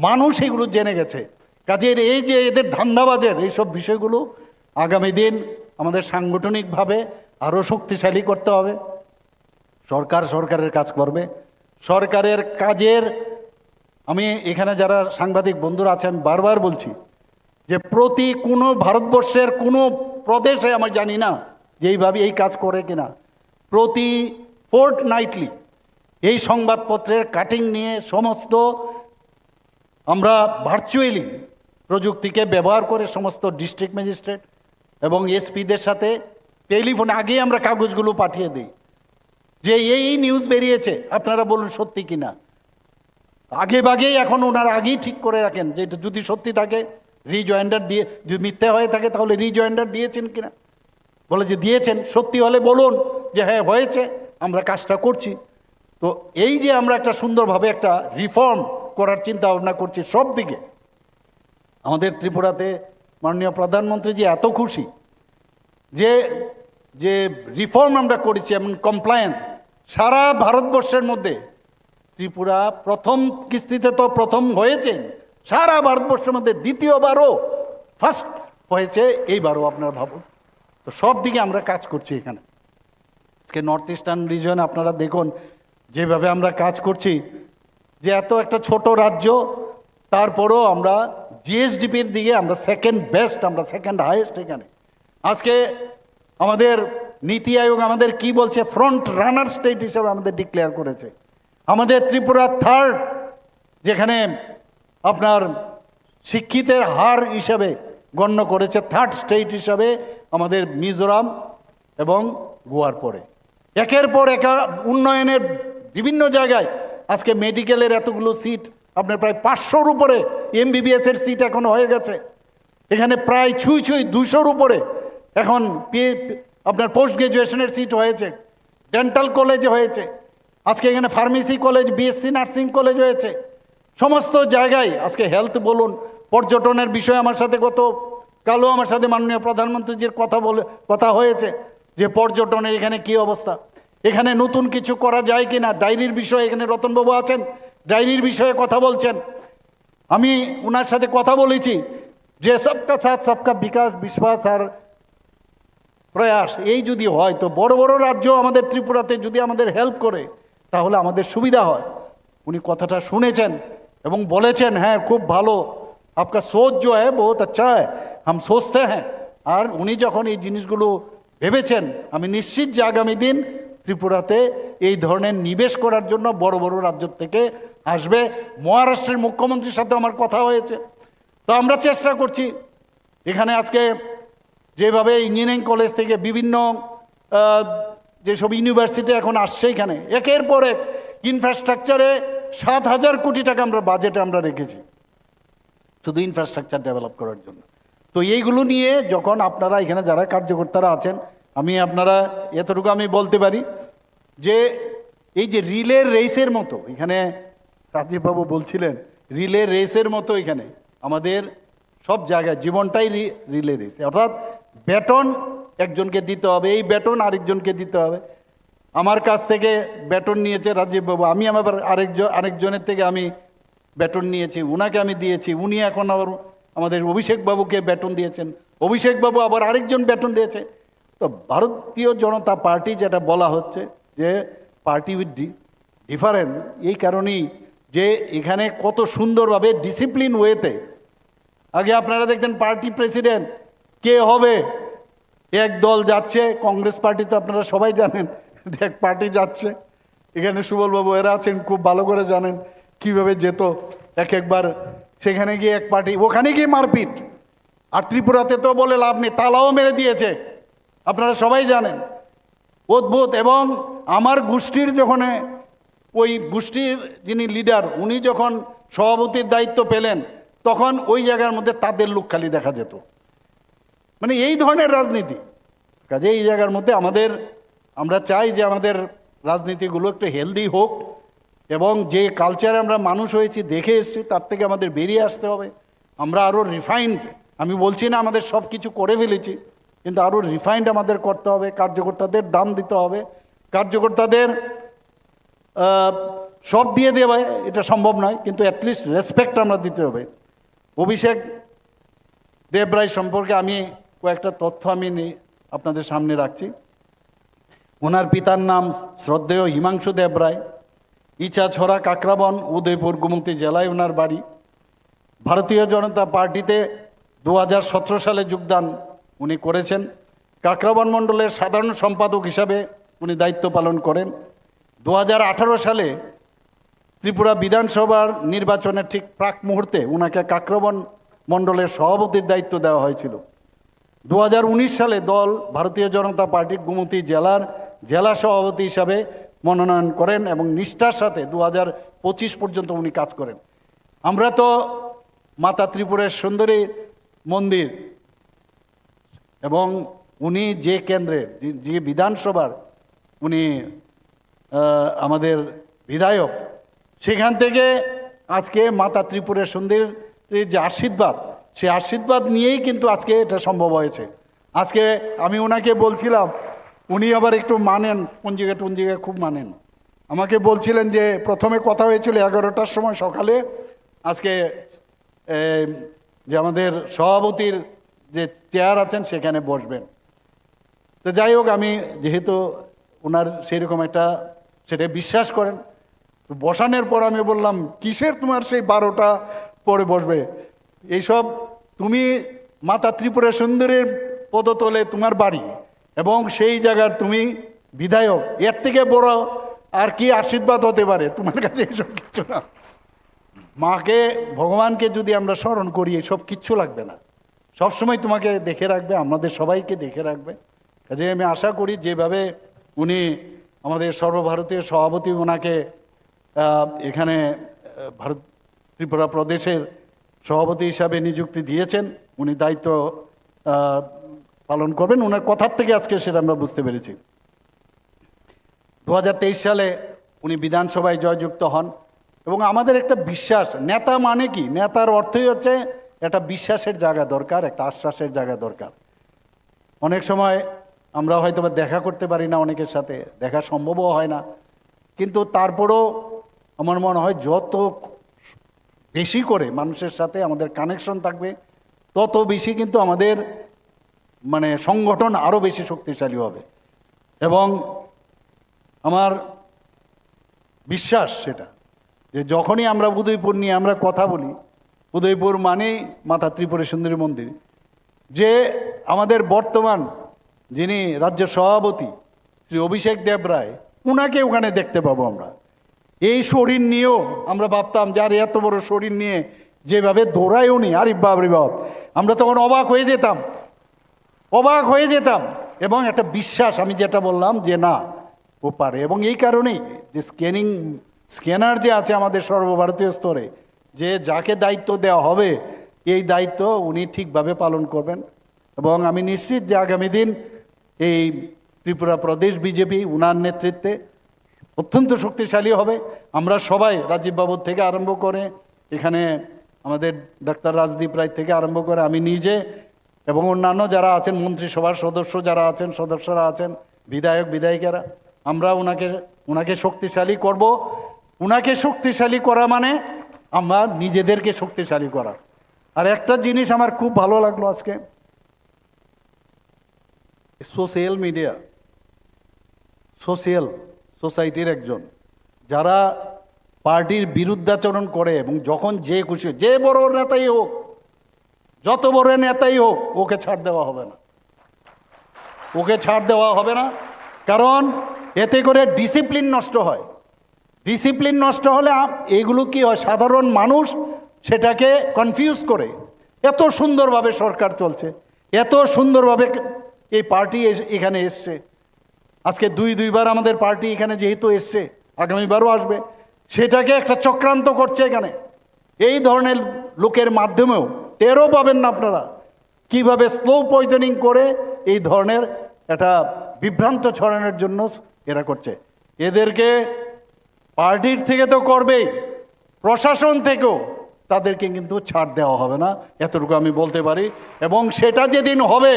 মানুষ এগুলো জেনে গেছে। কাজের এই যে এদের ধান্দাবাজের এইসব বিষয়গুলো আগামী দিন আমাদের সাংগঠনিকভাবে আরও শক্তিশালী করতে হবে। সরকারের কাজ করবে, সরকারের কাজের আমি এখানে যারা সাংবাদিক বন্ধুরা আছে আমি বারবার বলছি যে প্রতি কোনো ভারতবর্ষের কোনো প্রদেশে আমি জানি না যে এইভাবে এই কাজ করে কিনা, প্রতি ফোর্টনাইটলি এই সংবাদপত্রের কাটিং নিয়ে সমস্ত আমরা ভার্চুয়ালি প্রযুক্তিকে ব্যবহার করে সমস্ত ডিস্ট্রিক্ট ম্যাজিস্ট্রেট এবং এসপিদের সাথে টেলিফোনে আগেই আমরা কাগজগুলো পাঠিয়ে দিই যে এই নিউজ বেরিয়েছে, আপনারা বলুন সত্যি কিনা। আগে ভাগেই এখন ওনারা আগেই ঠিক করে রাখেন যে এটা যদি সত্যি থাকে রিজয়েন্ডার দিয়ে, যদি মিথ্যা হয়ে থাকে তাহলে রিজয়েন্ডার দিয়েছেন কিনা, বলে যে দিয়েছেন, সত্যি হলে বলুন যে হ্যাঁ হয়েছে, আমরা কাজটা করছি। তো এই যে আমরা একটা সুন্দরভাবে একটা রিফর্ম করার চিন্তা ভাবনা করছি সব দিকে। আমাদের ত্রিপুরাতে মাননীয় প্রধানমন্ত্রী যে এত খুশি যে যে রিফর্ম আমরা করেছি এবং কমপ্লায়েন্স সারা ভারতবর্ষের মধ্যে ত্রিপুরা প্রথম কিস্তিতে তো প্রথম হয়েছে, সারা ভারতবর্ষের মধ্যে দ্বিতীয়বারও ফার্স্ট হয়েছে এইবারও, আপনারা ভাবুন। তো সব দিকে আমরা কাজ করছি এখানে। আজকে নর্থ ইস্টার্ন রিজন আপনারা দেখুন যেভাবে আমরা কাজ করছি, যে এত একটা ছোট রাজ্য তারপরও আমরা জিএসডিপির দিকে আমরা সেকেন্ড বেস্ট, আমরা সেকেন্ড হাইয়েস্ট এখানে। আজকে আমাদের নীতি আয়োগ আমাদের কি বলছে, ফ্রন্ট রানার স্টেট হিসেবে আমাদের ডিক্লেয়ার করেছে। আমাদের ত্রিপুরা থার্ড, যেখানে আপনার শিক্ষিতের হার হিসাবে গণ্য করেছে, থার্ড স্টেট হিসাবে আমাদের মিজোরাম এবং গোয়ার পরে। একের পর এক উন্নয়নের বিভিন্ন জায়গায় আজকে মেডিকেলের এতগুলো সিট, আপনার প্রায় 500-র উপরে এমবিবিএসের সিট এখন হয়ে গেছে। এখানে প্রায় ছুঁই 200-র উপরে এখন আপনার পোস্ট গ্রাজুয়েশনের সিট হয়েছে, ডেন্টাল কলেজে হয়েছে, আজকে এখানে pharmacy college, BSc nursing college হয়েছে। সমস্ত জায়গায় আজকে হেলথ বলুন, পর্যটনের বিষয়ে আমার সাথে কালও আমার সাথে মাননীয় প্রধানমন্ত্রীজির কথা হয়েছে যে পর্যটনের এখানে কি অবস্থা, এখানে নতুন কিছু করা যায় কিনা। ডায়েরির বিষয়ে এখানে রতনবাবু আছেন, ডায়েরির বিষয়ে কথা বলছেন। আমি ওনার সাথে কথা বলেছি যে সবকা সাথ সবকা বিকাশ, বিশ্বাস আর প্রয়াস, এই যদি হয় তো বড় বড় রাজ্য আমাদের ত্রিপুরাতে যদি আমাদের হেল্প করে তাহলে আমাদের সুবিধা হয়। উনি কথাটা শুনেছেন এবং বলেছেন হ্যাঁ খুব ভালো, আপকা সোচ जो है बहुत अच्छा है, हम सोचते हैं। আর উনি যখন এই জিনিসগুলো ভেবেছেন, আমি নিশ্চিত যে আগামী দিন ত্রিপুরাতে এই ধরনের নিবেশ করার জন্য বড় বড় রাজ্য থেকে আসবে। মহারাষ্ট্রের মুখ্যমন্ত্রীর সাথে আমার কথা হয়েছে। তো আমরা চেষ্টা করছি এখানে আজকে যেভাবে ইঞ্জিনিয়ারিং কলেজ থেকে বিভিন্ন যেসব ইউনিভার্সিটি এখন আসছে, এখানে একের পর এক ইনফ্রাস্ট্রাকচারে 7,000 কোটি টাকা আমরা বাজেটে আমরা রেখেছি শুধু ইনফ্রাস্ট্রাকচার ডেভেলপ করার জন্য। তো এইগুলো নিয়ে যখন আপনারা এখানে যারা কার্যকর্তারা আছেন, আপনারা এতটুকু আমি বলতে পারি যে এই যে রিলে রেসের মতো এখানে রাজীববাবু বলছিলেন, রিলে রেসের মতো এখানে আমাদের সব জায়গায় জীবনটাই রিলে রেস, অর্থাৎ বেটন একজনকে দিতে হবে, এই বেটন আরেকজনকে দিতে হবে। আমার কাছ থেকে বেটন নিয়েছে রাজীববাবু, আমি আবার আরেকজনের থেকে আমি বেটন নিয়েছি, উনাকে আমি দিয়েছি, উনি এখন আবার আমাদের অভিষেকবাবুকে বেটন দিয়েছেন, অভিষেকবাবু আবার আরেকজন বেটন দিয়েছে। তো ভারতীয় জনতা পার্টি যেটা বলা হচ্ছে যে পার্টি উইথ ডিফারেন্স, এই কারণেই যে এখানে কত সুন্দরভাবে ডিসিপ্লিন ওয়েতে আগে আপনারা দেখতেন পার্টি প্রেসিডেন্ট কে হবে, এক দল যাচ্ছে, কংগ্রেস পার্টি তো আপনারা সবাই জানেন এক পার্টি যাচ্ছে, এখানে সুবলবাবু এরা আছেন খুব ভালো করে জানেন কিভাবে যেত একবার সেখানে গিয়ে এক পার্টি, ওখানে গিয়ে মারপিট, আর ত্রিপুরাতে তো বলে লাভ নেই, তালাও মেরে দিয়েছে, আপনারা সবাই জানেন। অদ্ভুত। এবং আমার গোষ্ঠীর যখন ওই গোষ্ঠীর যিনি লিডার উনি যখন সভাপতির দায়িত্ব পেলেন তখন ওই জায়গার মধ্যে তাদের লোক খালি দেখা যেত। মানে এই ধরনের রাজনীতি। কাজে এই জায়গার মধ্যে আমরা চাই যে আমাদের রাজনীতিগুলো একটু হেলদি হোক এবং যে কালচারে আমরা মানুষ হয়েছি দেখে এসেছি তার থেকে আমাদের বেরিয়ে আসতে হবে। আমরা আরও রিফাইন্ড, আমি বলছি না আমাদের সব কিছু করে ফেলেছি, কিন্তু আরও রিফাইন্ড আমাদের করতে হবে। কার্যকর্তাদের দাম দিতে হবে, কার্যকর্তাদের সব দিয়ে দেওয়া এটা সম্ভব নয়, কিন্তু অ্যাটলিস্ট রেসপেক্ট আমরা দিতে হবে। অভিষেক দেবরায় সম্পর্কে আমি কয়েকটা তথ্য আপনাদের সামনে রাখছি। ওনার পিতার নাম শ্রদ্ধেয় হিমাংশু দেবরায়, ইচাছড়া কাকরাবন, উদয়পুর গোমতী জেলায় ওনার বাড়ি। ভারতীয় জনতা পার্টিতে 2017 সালে যোগদান উনি করেছেন। কাকরাবন মণ্ডলের সাধারণ সম্পাদক হিসাবে উনি দায়িত্ব পালন করেন। 2018 সালে ত্রিপুরা বিধানসভার নির্বাচনের ঠিক প্রাক মুহূর্তে ওনাকে কাকরাবন মণ্ডলের সভাপতির দায়িত্ব দেওয়া হয়েছিল। 2019 সালে দল ভারতীয় জনতা পার্টি গোমতী জেলার জেলা সভাপতি হিসাবে মনোনয়ন করেন এবং নিষ্ঠার সাথে 2025 পর্যন্ত উনি কাজ করেন। আমরা তো মাতা ত্রিপুরের সুন্দরী মন্দির এবং উনি যে কেন্দ্রের যে বিধানসভার উনি আমাদের বিধায়ক, সেখান থেকে আজকে মাতা ত্রিপুরের সুন্দরীর যে আশীর্বাদ, সে আশীর্বাদ নিয়েই কিন্তু আজকে এটা সম্ভব হয়েছে। আজকে আমি ওনাকে বলছিলাম, উনি আবার একটু মানেন, পঞ্জিকা খুব মানেন। আমাকে বলছিলেন যে প্রথমে কথা হয়েছিল 11টার সময় সকালে, আজকে যে আমাদের সভাপতির যে চেয়ার আছেন সেখানে বসবেন। তো যাই হোক, আমি যেহেতু ওনার সেরকম একটা সেটা বিশ্বাস করেন, বসানোর পর আমি বললাম, কিসের তোমার সেই 12টা পরে বসবে এইসব, তুমি মাতা ত্রিপুরা সুন্দরীর পদতলে তোমার বাড়ি এবং সেই জায়গার তুমি বিধায়ক, এর থেকে বড় আর কি আশীর্বাদ হতে পারে তোমার কাছে? এইসব কিচ্ছু না। মাকে, ভগবানকে যদি আমরা স্মরণ করি এসব কিচ্ছু লাগবে না, সবসময় তোমাকে দেখে রাখবে, আমাদের সবাইকে দেখে রাখবে। কাজে আমি আশা করি যেভাবে উনি আমাদের সর্বভারতীয় সভাপতি ওনাকে এখানে ভারত ত্রিপুরা প্রদেশের সভাপতি হিসাবে নিযুক্তি দিয়েছেন, উনি দায়িত্ব পালন করবেন। ওনার কথার থেকে আজকে সেটা আমরা বুঝতে পেরেছি। 2023 সালে উনি বিধানসভায় জয়যুক্ত হন এবং আমাদের একটা বিশ্বাস, নেতা মানে কি, নেতার অর্থই হচ্ছে একটা বিশ্বাসের জায়গা দরকার, একটা আশ্বাসের জায়গা দরকার। অনেক সময় আমরা হয়তো দেখা করতে পারি না, অনেকের সাথে দেখা সম্ভবও হয় না, কিন্তু তারপরও আমার মনে হয় যত বেশি করে মানুষের সাথে আমাদের কানেকশন থাকবে তত বেশি কিন্তু আমাদের মানে সংগঠন আরও বেশি শক্তিশালী হবে। এবং আমার বিশ্বাস সেটা যে যখনই আমরা উদয়পুর নিয়ে আমরা কথা বলি, উদয়পুর মানে মাতা ত্রিপুরা সুন্দরী মন্দির, যে আমাদের বর্তমান যিনি রাজ্য সভাপতি শ্রী অভিষেক দেবরায়, ওনাকে ওখানে দেখতে পাবো আমরা। এই শরীর নিয়েও আমরা ভাবতাম যে আর এত বড় শরীর নিয়ে যেভাবে দৌড়ায় উনি, আরে বাপ রে বাপ, আমরা তখন অবাক হয়ে যেতাম। এবং একটা বিশ্বাস, আমি যেটা বললাম যে না ও পারে। এবং এই কারণেই যে স্ক্যানার যে আছে আমাদের সর্বভারতীয় স্তরে, যে যাকে দায়িত্ব দেওয়া হবে এই দায়িত্ব উনি ঠিকভাবে পালন করবেন। এবং আমি নিশ্চিত যে আগামী দিন এই ত্রিপুরা প্রদেশ বিজেপি উনার নেতৃত্বে অত্যন্ত শক্তিশালী হবে। আমরা সবাই, রাজীব বাবুর থেকে আরম্ভ করে এখানে আমাদের ডাক্তার রাজদীপ রায় থেকে আরম্ভ করে আমি নিজে এবং অন্যান্য যারা আছেন, মন্ত্রিসভার সদস্যরা আছেন, বিধায়ক বিধায়িকারা, আমরা ওনাকে শক্তিশালী করব। ওনাকে শক্তিশালী করা মানে আমরা নিজেদেরকে শক্তিশালী করা। আর একটা জিনিস আমার খুব ভালো লাগলো আজকে, সোশ্যাল মিডিয়া, সোসাইটির একজন যারা পার্টির বিরুদ্ধাচরণ করে এবং যখন যে খুশি, যে বড় নেতাই হোক, যত বড় নেতাই হোক, ওকে ছাড় দেওয়া হবে না, কারণ এতে করে ডিসিপ্লিন নষ্ট হয়। ডিসিপ্লিন নষ্ট হলে এগুলো কি হয়, সাধারণ মানুষ সেটাকে কনফিউজ করে এত সুন্দরভাবে সরকার চলছে, এত সুন্দরভাবে এই পার্টি এখানে এসছে। আজকে দুইবার আমাদের পার্টি এখানে যেহেতু এসছে, আগামীবারও আসবে, সেটাকে একটা চক্রান্ত করছে এখানে। এই ধরনের লোকের মাধ্যমেও টেরও পাবেন না আপনারা কিভাবে স্লো পয়জনিং করে এই ধরনের একটা বিভ্রান্ত ছড়ানোর জন্য এরা করছে। এদেরকে পার্টির থেকে তো করবেই, প্রশাসন থেকেও তাদেরকে কিন্তু ছাড় দেওয়া হবে না, এতটুকু আমি বলতে পারি। এবং সেটা যেদিন হবে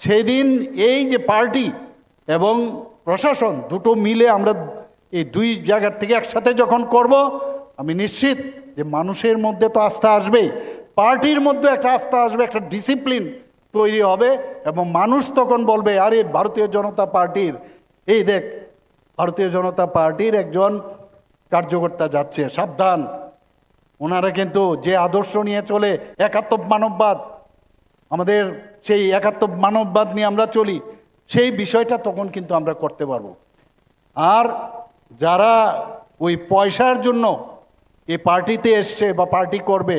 সেই দিন এই যে পার্টি এবং প্রশাসন দুটো মিলে আমরা এই দুই জায়গার থেকে একসাথে যখন করব, আমি নিশ্চিত যে মানুষের মধ্যে তো আস্থা আসবেই, পার্টির মধ্যে একটা আস্থা আসবে, একটা ডিসিপ্লিন তৈরি হবে এবং মানুষ তখন বলবে আরে ভারতীয় জনতা পার্টির, এই দেখ ভারতীয় জনতা পার্টির একজন কার্যকর্তা যাচ্ছে, সাবধান, ওনারা কিন্তু যে আদর্শ নিয়ে চলে একাত্ম মানববাদ, আমাদের সেই একাত্ম মানববাদ নিয়ে আমরা চলি, সেই বিষয়টা তখন কিন্তু আমরা করতে পারবো। আর যারা ওই পয়সার জন্য এই পার্টিতে এসছে বা পার্টি করবে,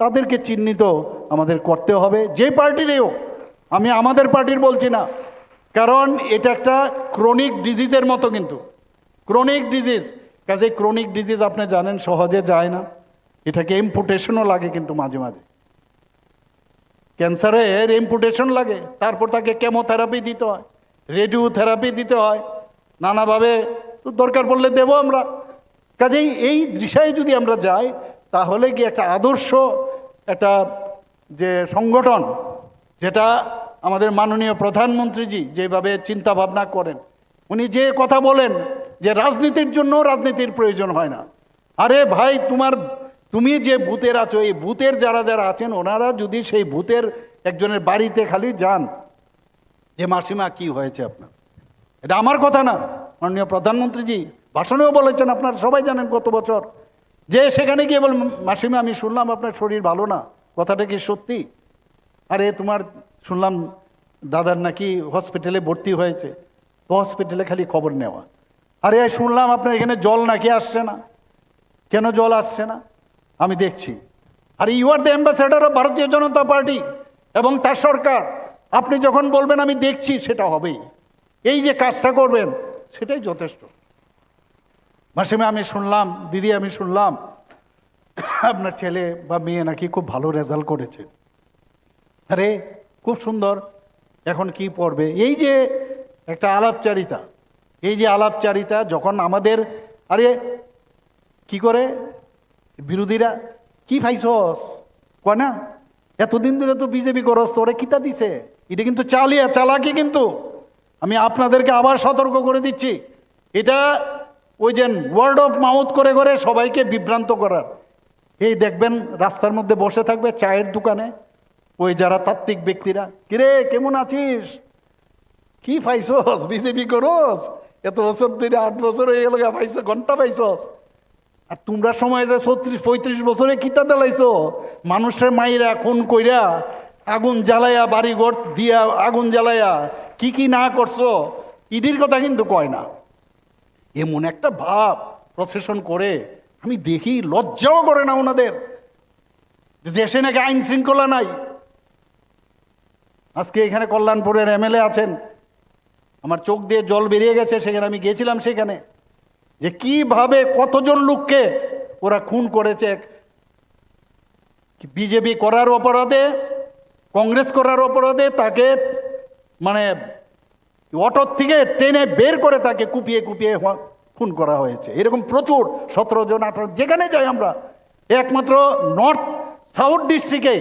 তাদেরকে চিহ্নিত আমাদের করতে হবে, যে পার্টিরই হোক। আমি আমাদের পার্টির বলছি না, কারণ এটা একটা ক্রনিক ডিজিজের মতো, কিন্তু ক্রনিক ডিজিজ, কাজে ক্রনিক ডিজিজ আপনি জানেন সহজে যায় না, এটাকে ইম্পুটেশনও লাগে, কিন্তু মাঝে মাঝে ক্যান্সারের ইম্পুটেশন লাগে, তারপর তাকে কেমোথেরাপি দিতে হয়, রেডিওথেরাপি দিতে হয়, নানাভাবে দরকার পড়লে দেবো আমরা। কাজেই এই দিশায় যদি আমরা যাই, তাহলে কি একটা আদর্শ একটা যে সংগঠন, যেটা আমাদের মাননীয় প্রধানমন্ত্রীজি যেভাবে চিন্তা ভাবনা করেন, উনি যে কথা বলেন যে রাজনীতির জন্য রাজনীতির প্রয়োজন হয় না। আরে ভাই, তুমি যে বুথের আছো, এই বুথের যারা যারা আছেন, ওনারা যদি সেই বুথের একজনের বাড়িতে খালি যান যে মাসিমা কি হয়েছে আপনার, এটা আমার কথা না, মাননীয় প্রধানমন্ত্রীজি ভাষণেও বলেছেন, আপনারা সবাই জানেন গত বছর, যে সেখানে গিয়ে বল মাসিমা আমি শুনলাম আপনার শরীর ভালো না, কথাটা কি সত্যি? আরে তোমার শুনলাম দাদার নাকি হসপিটালে ভর্তি হয়েছে, তো হসপিটালে খালি খবর নেওয়া। আরে শুনলাম আপনার এখানে জল নাকি আসছে না, কেন জল আসছে না আমি দেখছি। আরে you are the ambassador of Bharatiya Janata party এবং তার সরকার, আপনি যখন বলবেন আমি দেখছি, সেটা হবেই। এই যে কাজটা করবেন সেটাই যথেষ্ট। মাসিমা আমি শুনলাম, দিদি আমি শুনলাম আপনার ছেলে বা মেয়ে নাকি খুব ভালো রেজাল্ট করেছে। আরে খুব সুন্দর, এখন কি পড়বে? এই যে একটা আলাপচারিতা, এই যে আলাপচারিতা যখন আমাদের, আরে কি করে বিরোধীরা কি ফাইছস কয় না, এতদিন ধরে তো বিজেপি করস, তোরে কিতা দিছে, এটা কিন্তু চালাকি। কিন্তু আমি আপনাদেরকে আবার সতর্ক করে দিচ্ছি, এটা ওই যে ওয়ার্ড অফ মাউথ করে করে সবাইকে বিভ্রান্ত করার। এই দেখবেন রাস্তার মধ্যে বসে থাকবে চায়ের দোকানে ওই যারা তাত্ত্বিক ব্যক্তিরা, কিরে কেমন আছিস, কি পাইছস, বিজেপি করস, এত বছর ধরে 8 বছর হয়ে গেল পাইছ, ঘন্টা পাইছস। আর তোমরা সময় যে 34-35 বছরে কিতা দেলাইছো, মানুষের মাইরা খুন কইরা আগুন জ্বালাইয়া, বাড়ি ঘর দিয়া আগুন জ্বালাইয়া কি কি না করছো, ইডির কথা কিন্তু কয় না। এমন একটা ভাব প্রসেশন করে, আমি দেখি লজ্জাও করে না ওনাদের, দেশে নাকি আইন শৃঙ্খলা নাই। আজকে এখানে কল্যাণপুরের এমএলএ আছেন, আমার চোখ দিয়ে জল বেরিয়ে গেছে, সেখানে আমি গেছিলাম, সেখানে যে কিভাবে কতজন লোককে ওরা খুন করেছে, বিজেপি করার অপরাধে, কংগ্রেস করার অপরাধে তাকে মানে অটো থেকে ট্রেনে বের করে তাকে কুপিয়ে কুপিয়ে খুন করা হয়েছে। এরকম প্রচুর 17 জন 18, যেখানে যাই আমরা, একমাত্র নর্থ সাউথ ডিস্ট্রিক্টে,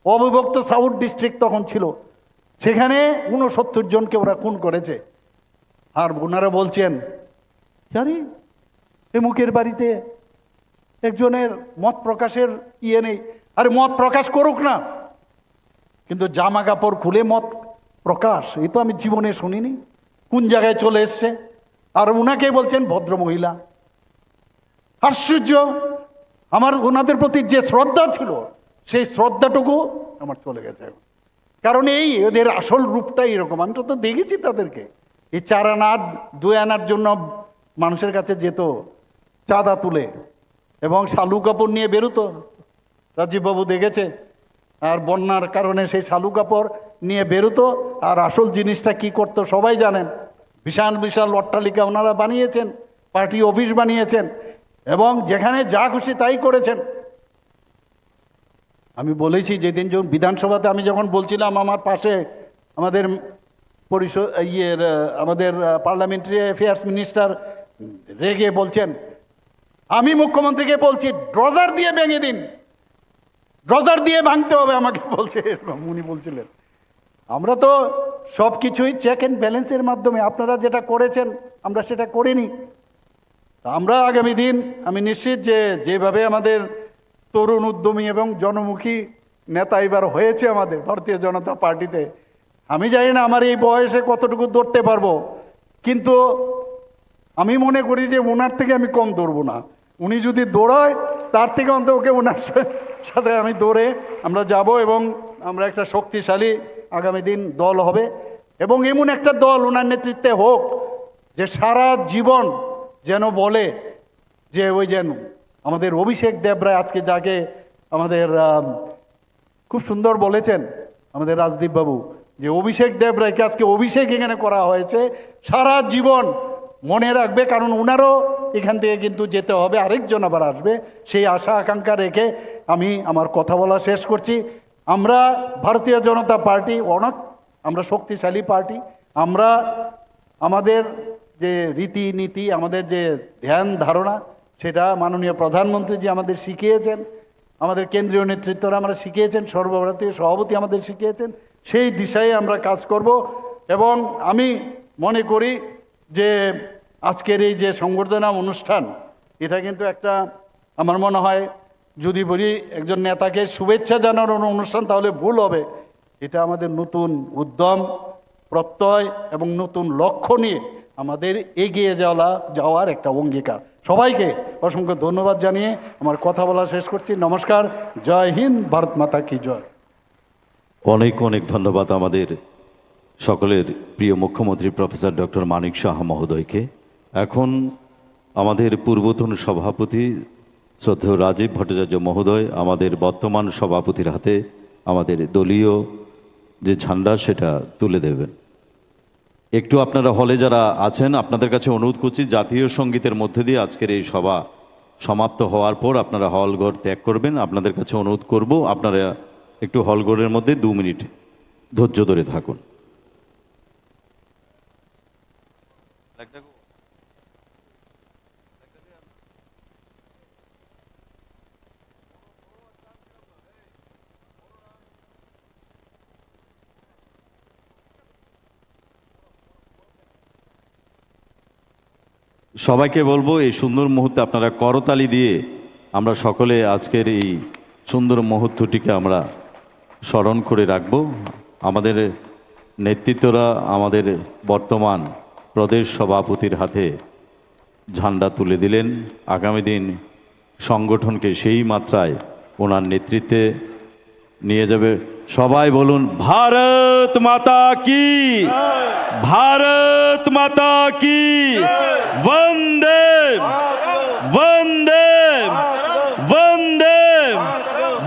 অবিভক্ত সাউথ ডিস্ট্রিক্ট তখন ছিল, সেখানে 69 জনকে ওরা খুন করেছে। আর ওনারা বলছেন জানি মুখের বাড়িতে একজনের মত প্রকাশের ইয়ে নেই। আরে মত প্রকাশ করুক না, কিন্তু জামা কাপড় খুলে মত প্রকাশ, এই তো আমি জীবনে শুনিনি। কোন জায়গায় চলে এসছে, আর উনাকে বলছেন ভদ্র মহিলা। আশ্চর্য, আমার ওনাদের প্রতি যে শ্রদ্ধা ছিল, সেই শ্রদ্ধাটুকু আমার চলে গেছে। কারণ এই এদের আসল রূপটাই এরকম। আমি তো দেখেছি তাদেরকে, এই 4 আনা 2 আনার জন্য মানুষের কাছে যেত চাঁদা তুলে এবং শালু কাপড় নিয়ে বেরোতো। রাজীববাবু দেখেছে আর বন্যার কারণে সেই শালু কাপড় নিয়ে বেরোতো, আর আসল জিনিসটা কি করতো সবাই জানেন। বিশাল বিশাল অট্টালিকা ওনারা বানিয়েছেন, পার্টি অফিস বানিয়েছেন, এবং যেখানে যা খুশি তাই করেছেন। আমি বলেছি যেদিন যখন বিধানসভাতে আমি যখন বলছিলাম, আমার পাশে আমাদের পরিষদ আমাদের পার্লামেন্টারি অ্যাফেয়ার্স মিনিস্টার রেগে বলছেন, আমি মুখ্যমন্ত্রীকে বলছি ড্রজার দিয়ে ভেঙে দিন, ড্রজার দিয়ে ভাঙতে হবে আমাকে বলছে, এরকম উনি বলছিলেন। আমরা তো সব কিছুই চেক অ্যান্ড ব্যালেন্সের মাধ্যমে, আপনারা যেটা করেছেন আমরা সেটা করিনি। আমরা আগামী দিন আমি নিশ্চিত যে যেভাবে আমাদের তরুণ উদ্যমী এবং জনমুখী নেতা এবার হয়েছে আমাদের ভারতীয় জনতা পার্টিতে, আমি জানি না আমার এই বয়সে কতটুকু দৌড়তে পারবো, কিন্তু আমি মনে করি যে ওনার থেকে আমি কম দৌড়বো না। উনি যদি দৌড়ায় তার থেকে অন্তত ওকে ওনার সাথে আমি দৌড়ে আমরা যাব, এবং আমরা একটা শক্তিশালী আগামী দিন দল হবে, এবং এমন একটা দল ওনার নেতৃত্বে হোক যে সারা জীবন যেন বলে যে ওই যেন আমাদের অভিষেক দেবরায় আজকে যাকে আমাদের খুব সুন্দর বলেছেন আমাদের রাজদীপ বাবু, যে অভিষেক দেবরায়কে আজকে অভিষেক এখানে করা হয়েছে, সারা জীবন মনে রাখবে, কারণ ওনারও এখান থেকে কিন্তু যেতে হবে, আরেকজন আবার আসবে, সেই আশা আকাঙ্ক্ষা রেখে আমি আমার কথা বলা শেষ করছি। আমরা ভারতীয় জনতা পার্টি অনেক আমরা শক্তিশালী পার্টি। আমরা আমাদের যে রীতিনীতি, আমাদের যে ধ্যান ধারণা, সেটা মাননীয় প্রধানমন্ত্রী যে আমাদের শিখিয়েছেন, আমাদের কেন্দ্রীয় নেতৃত্বরা আমরা শিখিয়েছেন, সর্বভারতীয় সভাপতি আমাদের শিখিয়েছেন, সেই দিশায় আমরা কাজ করব। এবং আমি মনে করি যে আজকের এই যে সংবর্ধনা অনুষ্ঠান, এটা কিন্তু একটা, আমার মনে হয় যদি বলি একজন নেতাকে শুভেচ্ছা জানানোর অনুষ্ঠান তাহলে ভুল হবে। এটা আমাদের নতুন উদ্যম, প্রত্যয় এবং নতুন লক্ষ্য নিয়ে আমাদের এগিয়ে যাওয়ার একটা অঙ্গীকার। সবাইকে অসংখ্য ধন্যবাদ জানিয়ে আমার কথা বলা শেষ করছি। নমস্কার, জয় হিন্দ, ভারত মাতা কি জয়। অনেক অনেক ধন্যবাদ আমাদের সকলের প্রিয় মুখ্যমন্ত্রী প্রফেসর ডক্টর মানিক সাহা মহোদয়কে। এখন আমাদের পূর্বতন সভাপতি শ্রদ্ধেয় রাজীব ভট্টাচার্য মহোদয় আমাদের বর্তমান সভাপতির হাতে আমাদের দলীয় যে ঝান্ডা সেটা তুলে দেবেন। একটু আপনারা হলে যারা আছেন আপনাদের কাছে অনুরোধ করছি, জাতীয় সঙ্গীতের মধ্যে দিয়ে আজকের এই সভা সমাপ্ত হওয়ার পর আপনারা হলঘর ত্যাগ করবেন। আপনাদের কাছে অনুরোধ করব আপনারা একটু হলঘরের মধ্যে 2 মিনিট ধৈর্য ধরে থাকুন। সবাইকে বলবো এই সুন্দর মুহূর্তে আপনারা করতালি দিয়ে আমরা সকলে আজকের এই সুন্দর মুহূর্তটিকে আমরা স্মরণ করে রাখব। আমাদের নেতৃত্বরা আমাদের বর্তমান প্রদেশ সভাপতির হাতে ঝান্ডা তুলে দিলেন। আগামী দিন সংগঠনকে সেই মাত্রায় ওনার নেতৃত্বে নিয়ে যাবে। সবাই বলুন ভারত মাতা কি, ভারত মাতা কি, বন্দে বন্দে বন্দে।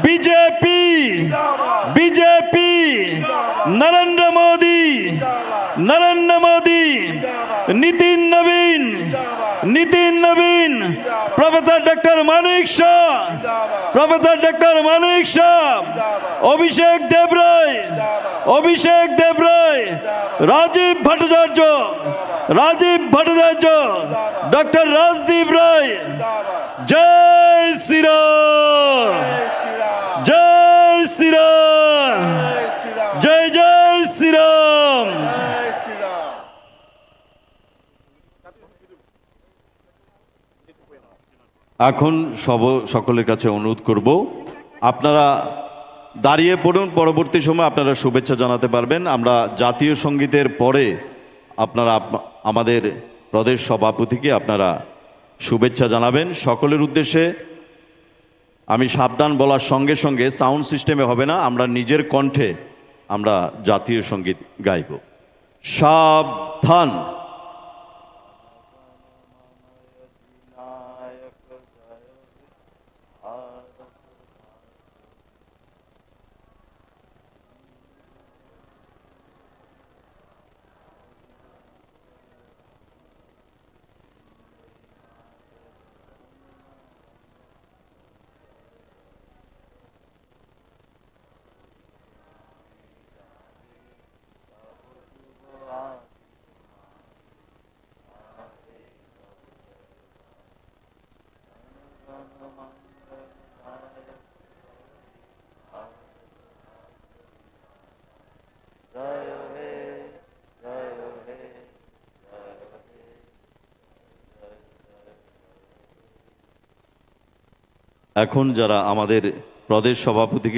বিজেপি বিজেপি, নরেন্দ্র মোদী নরেন্দ্র মোদী, নীতিন নবীন নীতিন নবীন, প্রফেসর ডক্টর মানিক শাহ প্রফেসর ডক্টর মানিক শাহ, অভিষেক দেবরায় অভিষেক দেবরায়, রাজীব ভট্টাচার্য রাজীব ভট্টাচার্য, ডক্টর রাজদীপ রায়। জয় শ্রীরাম জয় শ্রীরাম জয় জয় শ্রীরাম। এখন সকলের কাছে অনুরোধ করব আপনারা দাঁড়িয়ে পড়ুন, পরবর্তী সময় আপনারা শুভেচ্ছা জানাতে পারবেন। আমরা জাতীয় সঙ্গীতের পরে আপনারা আমাদের প্রদেশ সভাপতিকে আপনারা শুভেচ্ছা জানাবেন। সকলের উদ্দেশ্যে আমি সাবধান বলার সঙ্গে সঙ্গে সাউন্ড সিস্টেমে হবে না, আমরা নিজের কণ্ঠে আমরা জাতীয় সঙ্গীত গাইব। সাবধান। এখন যারা আমাদের প্রদেশ সভাপতিকে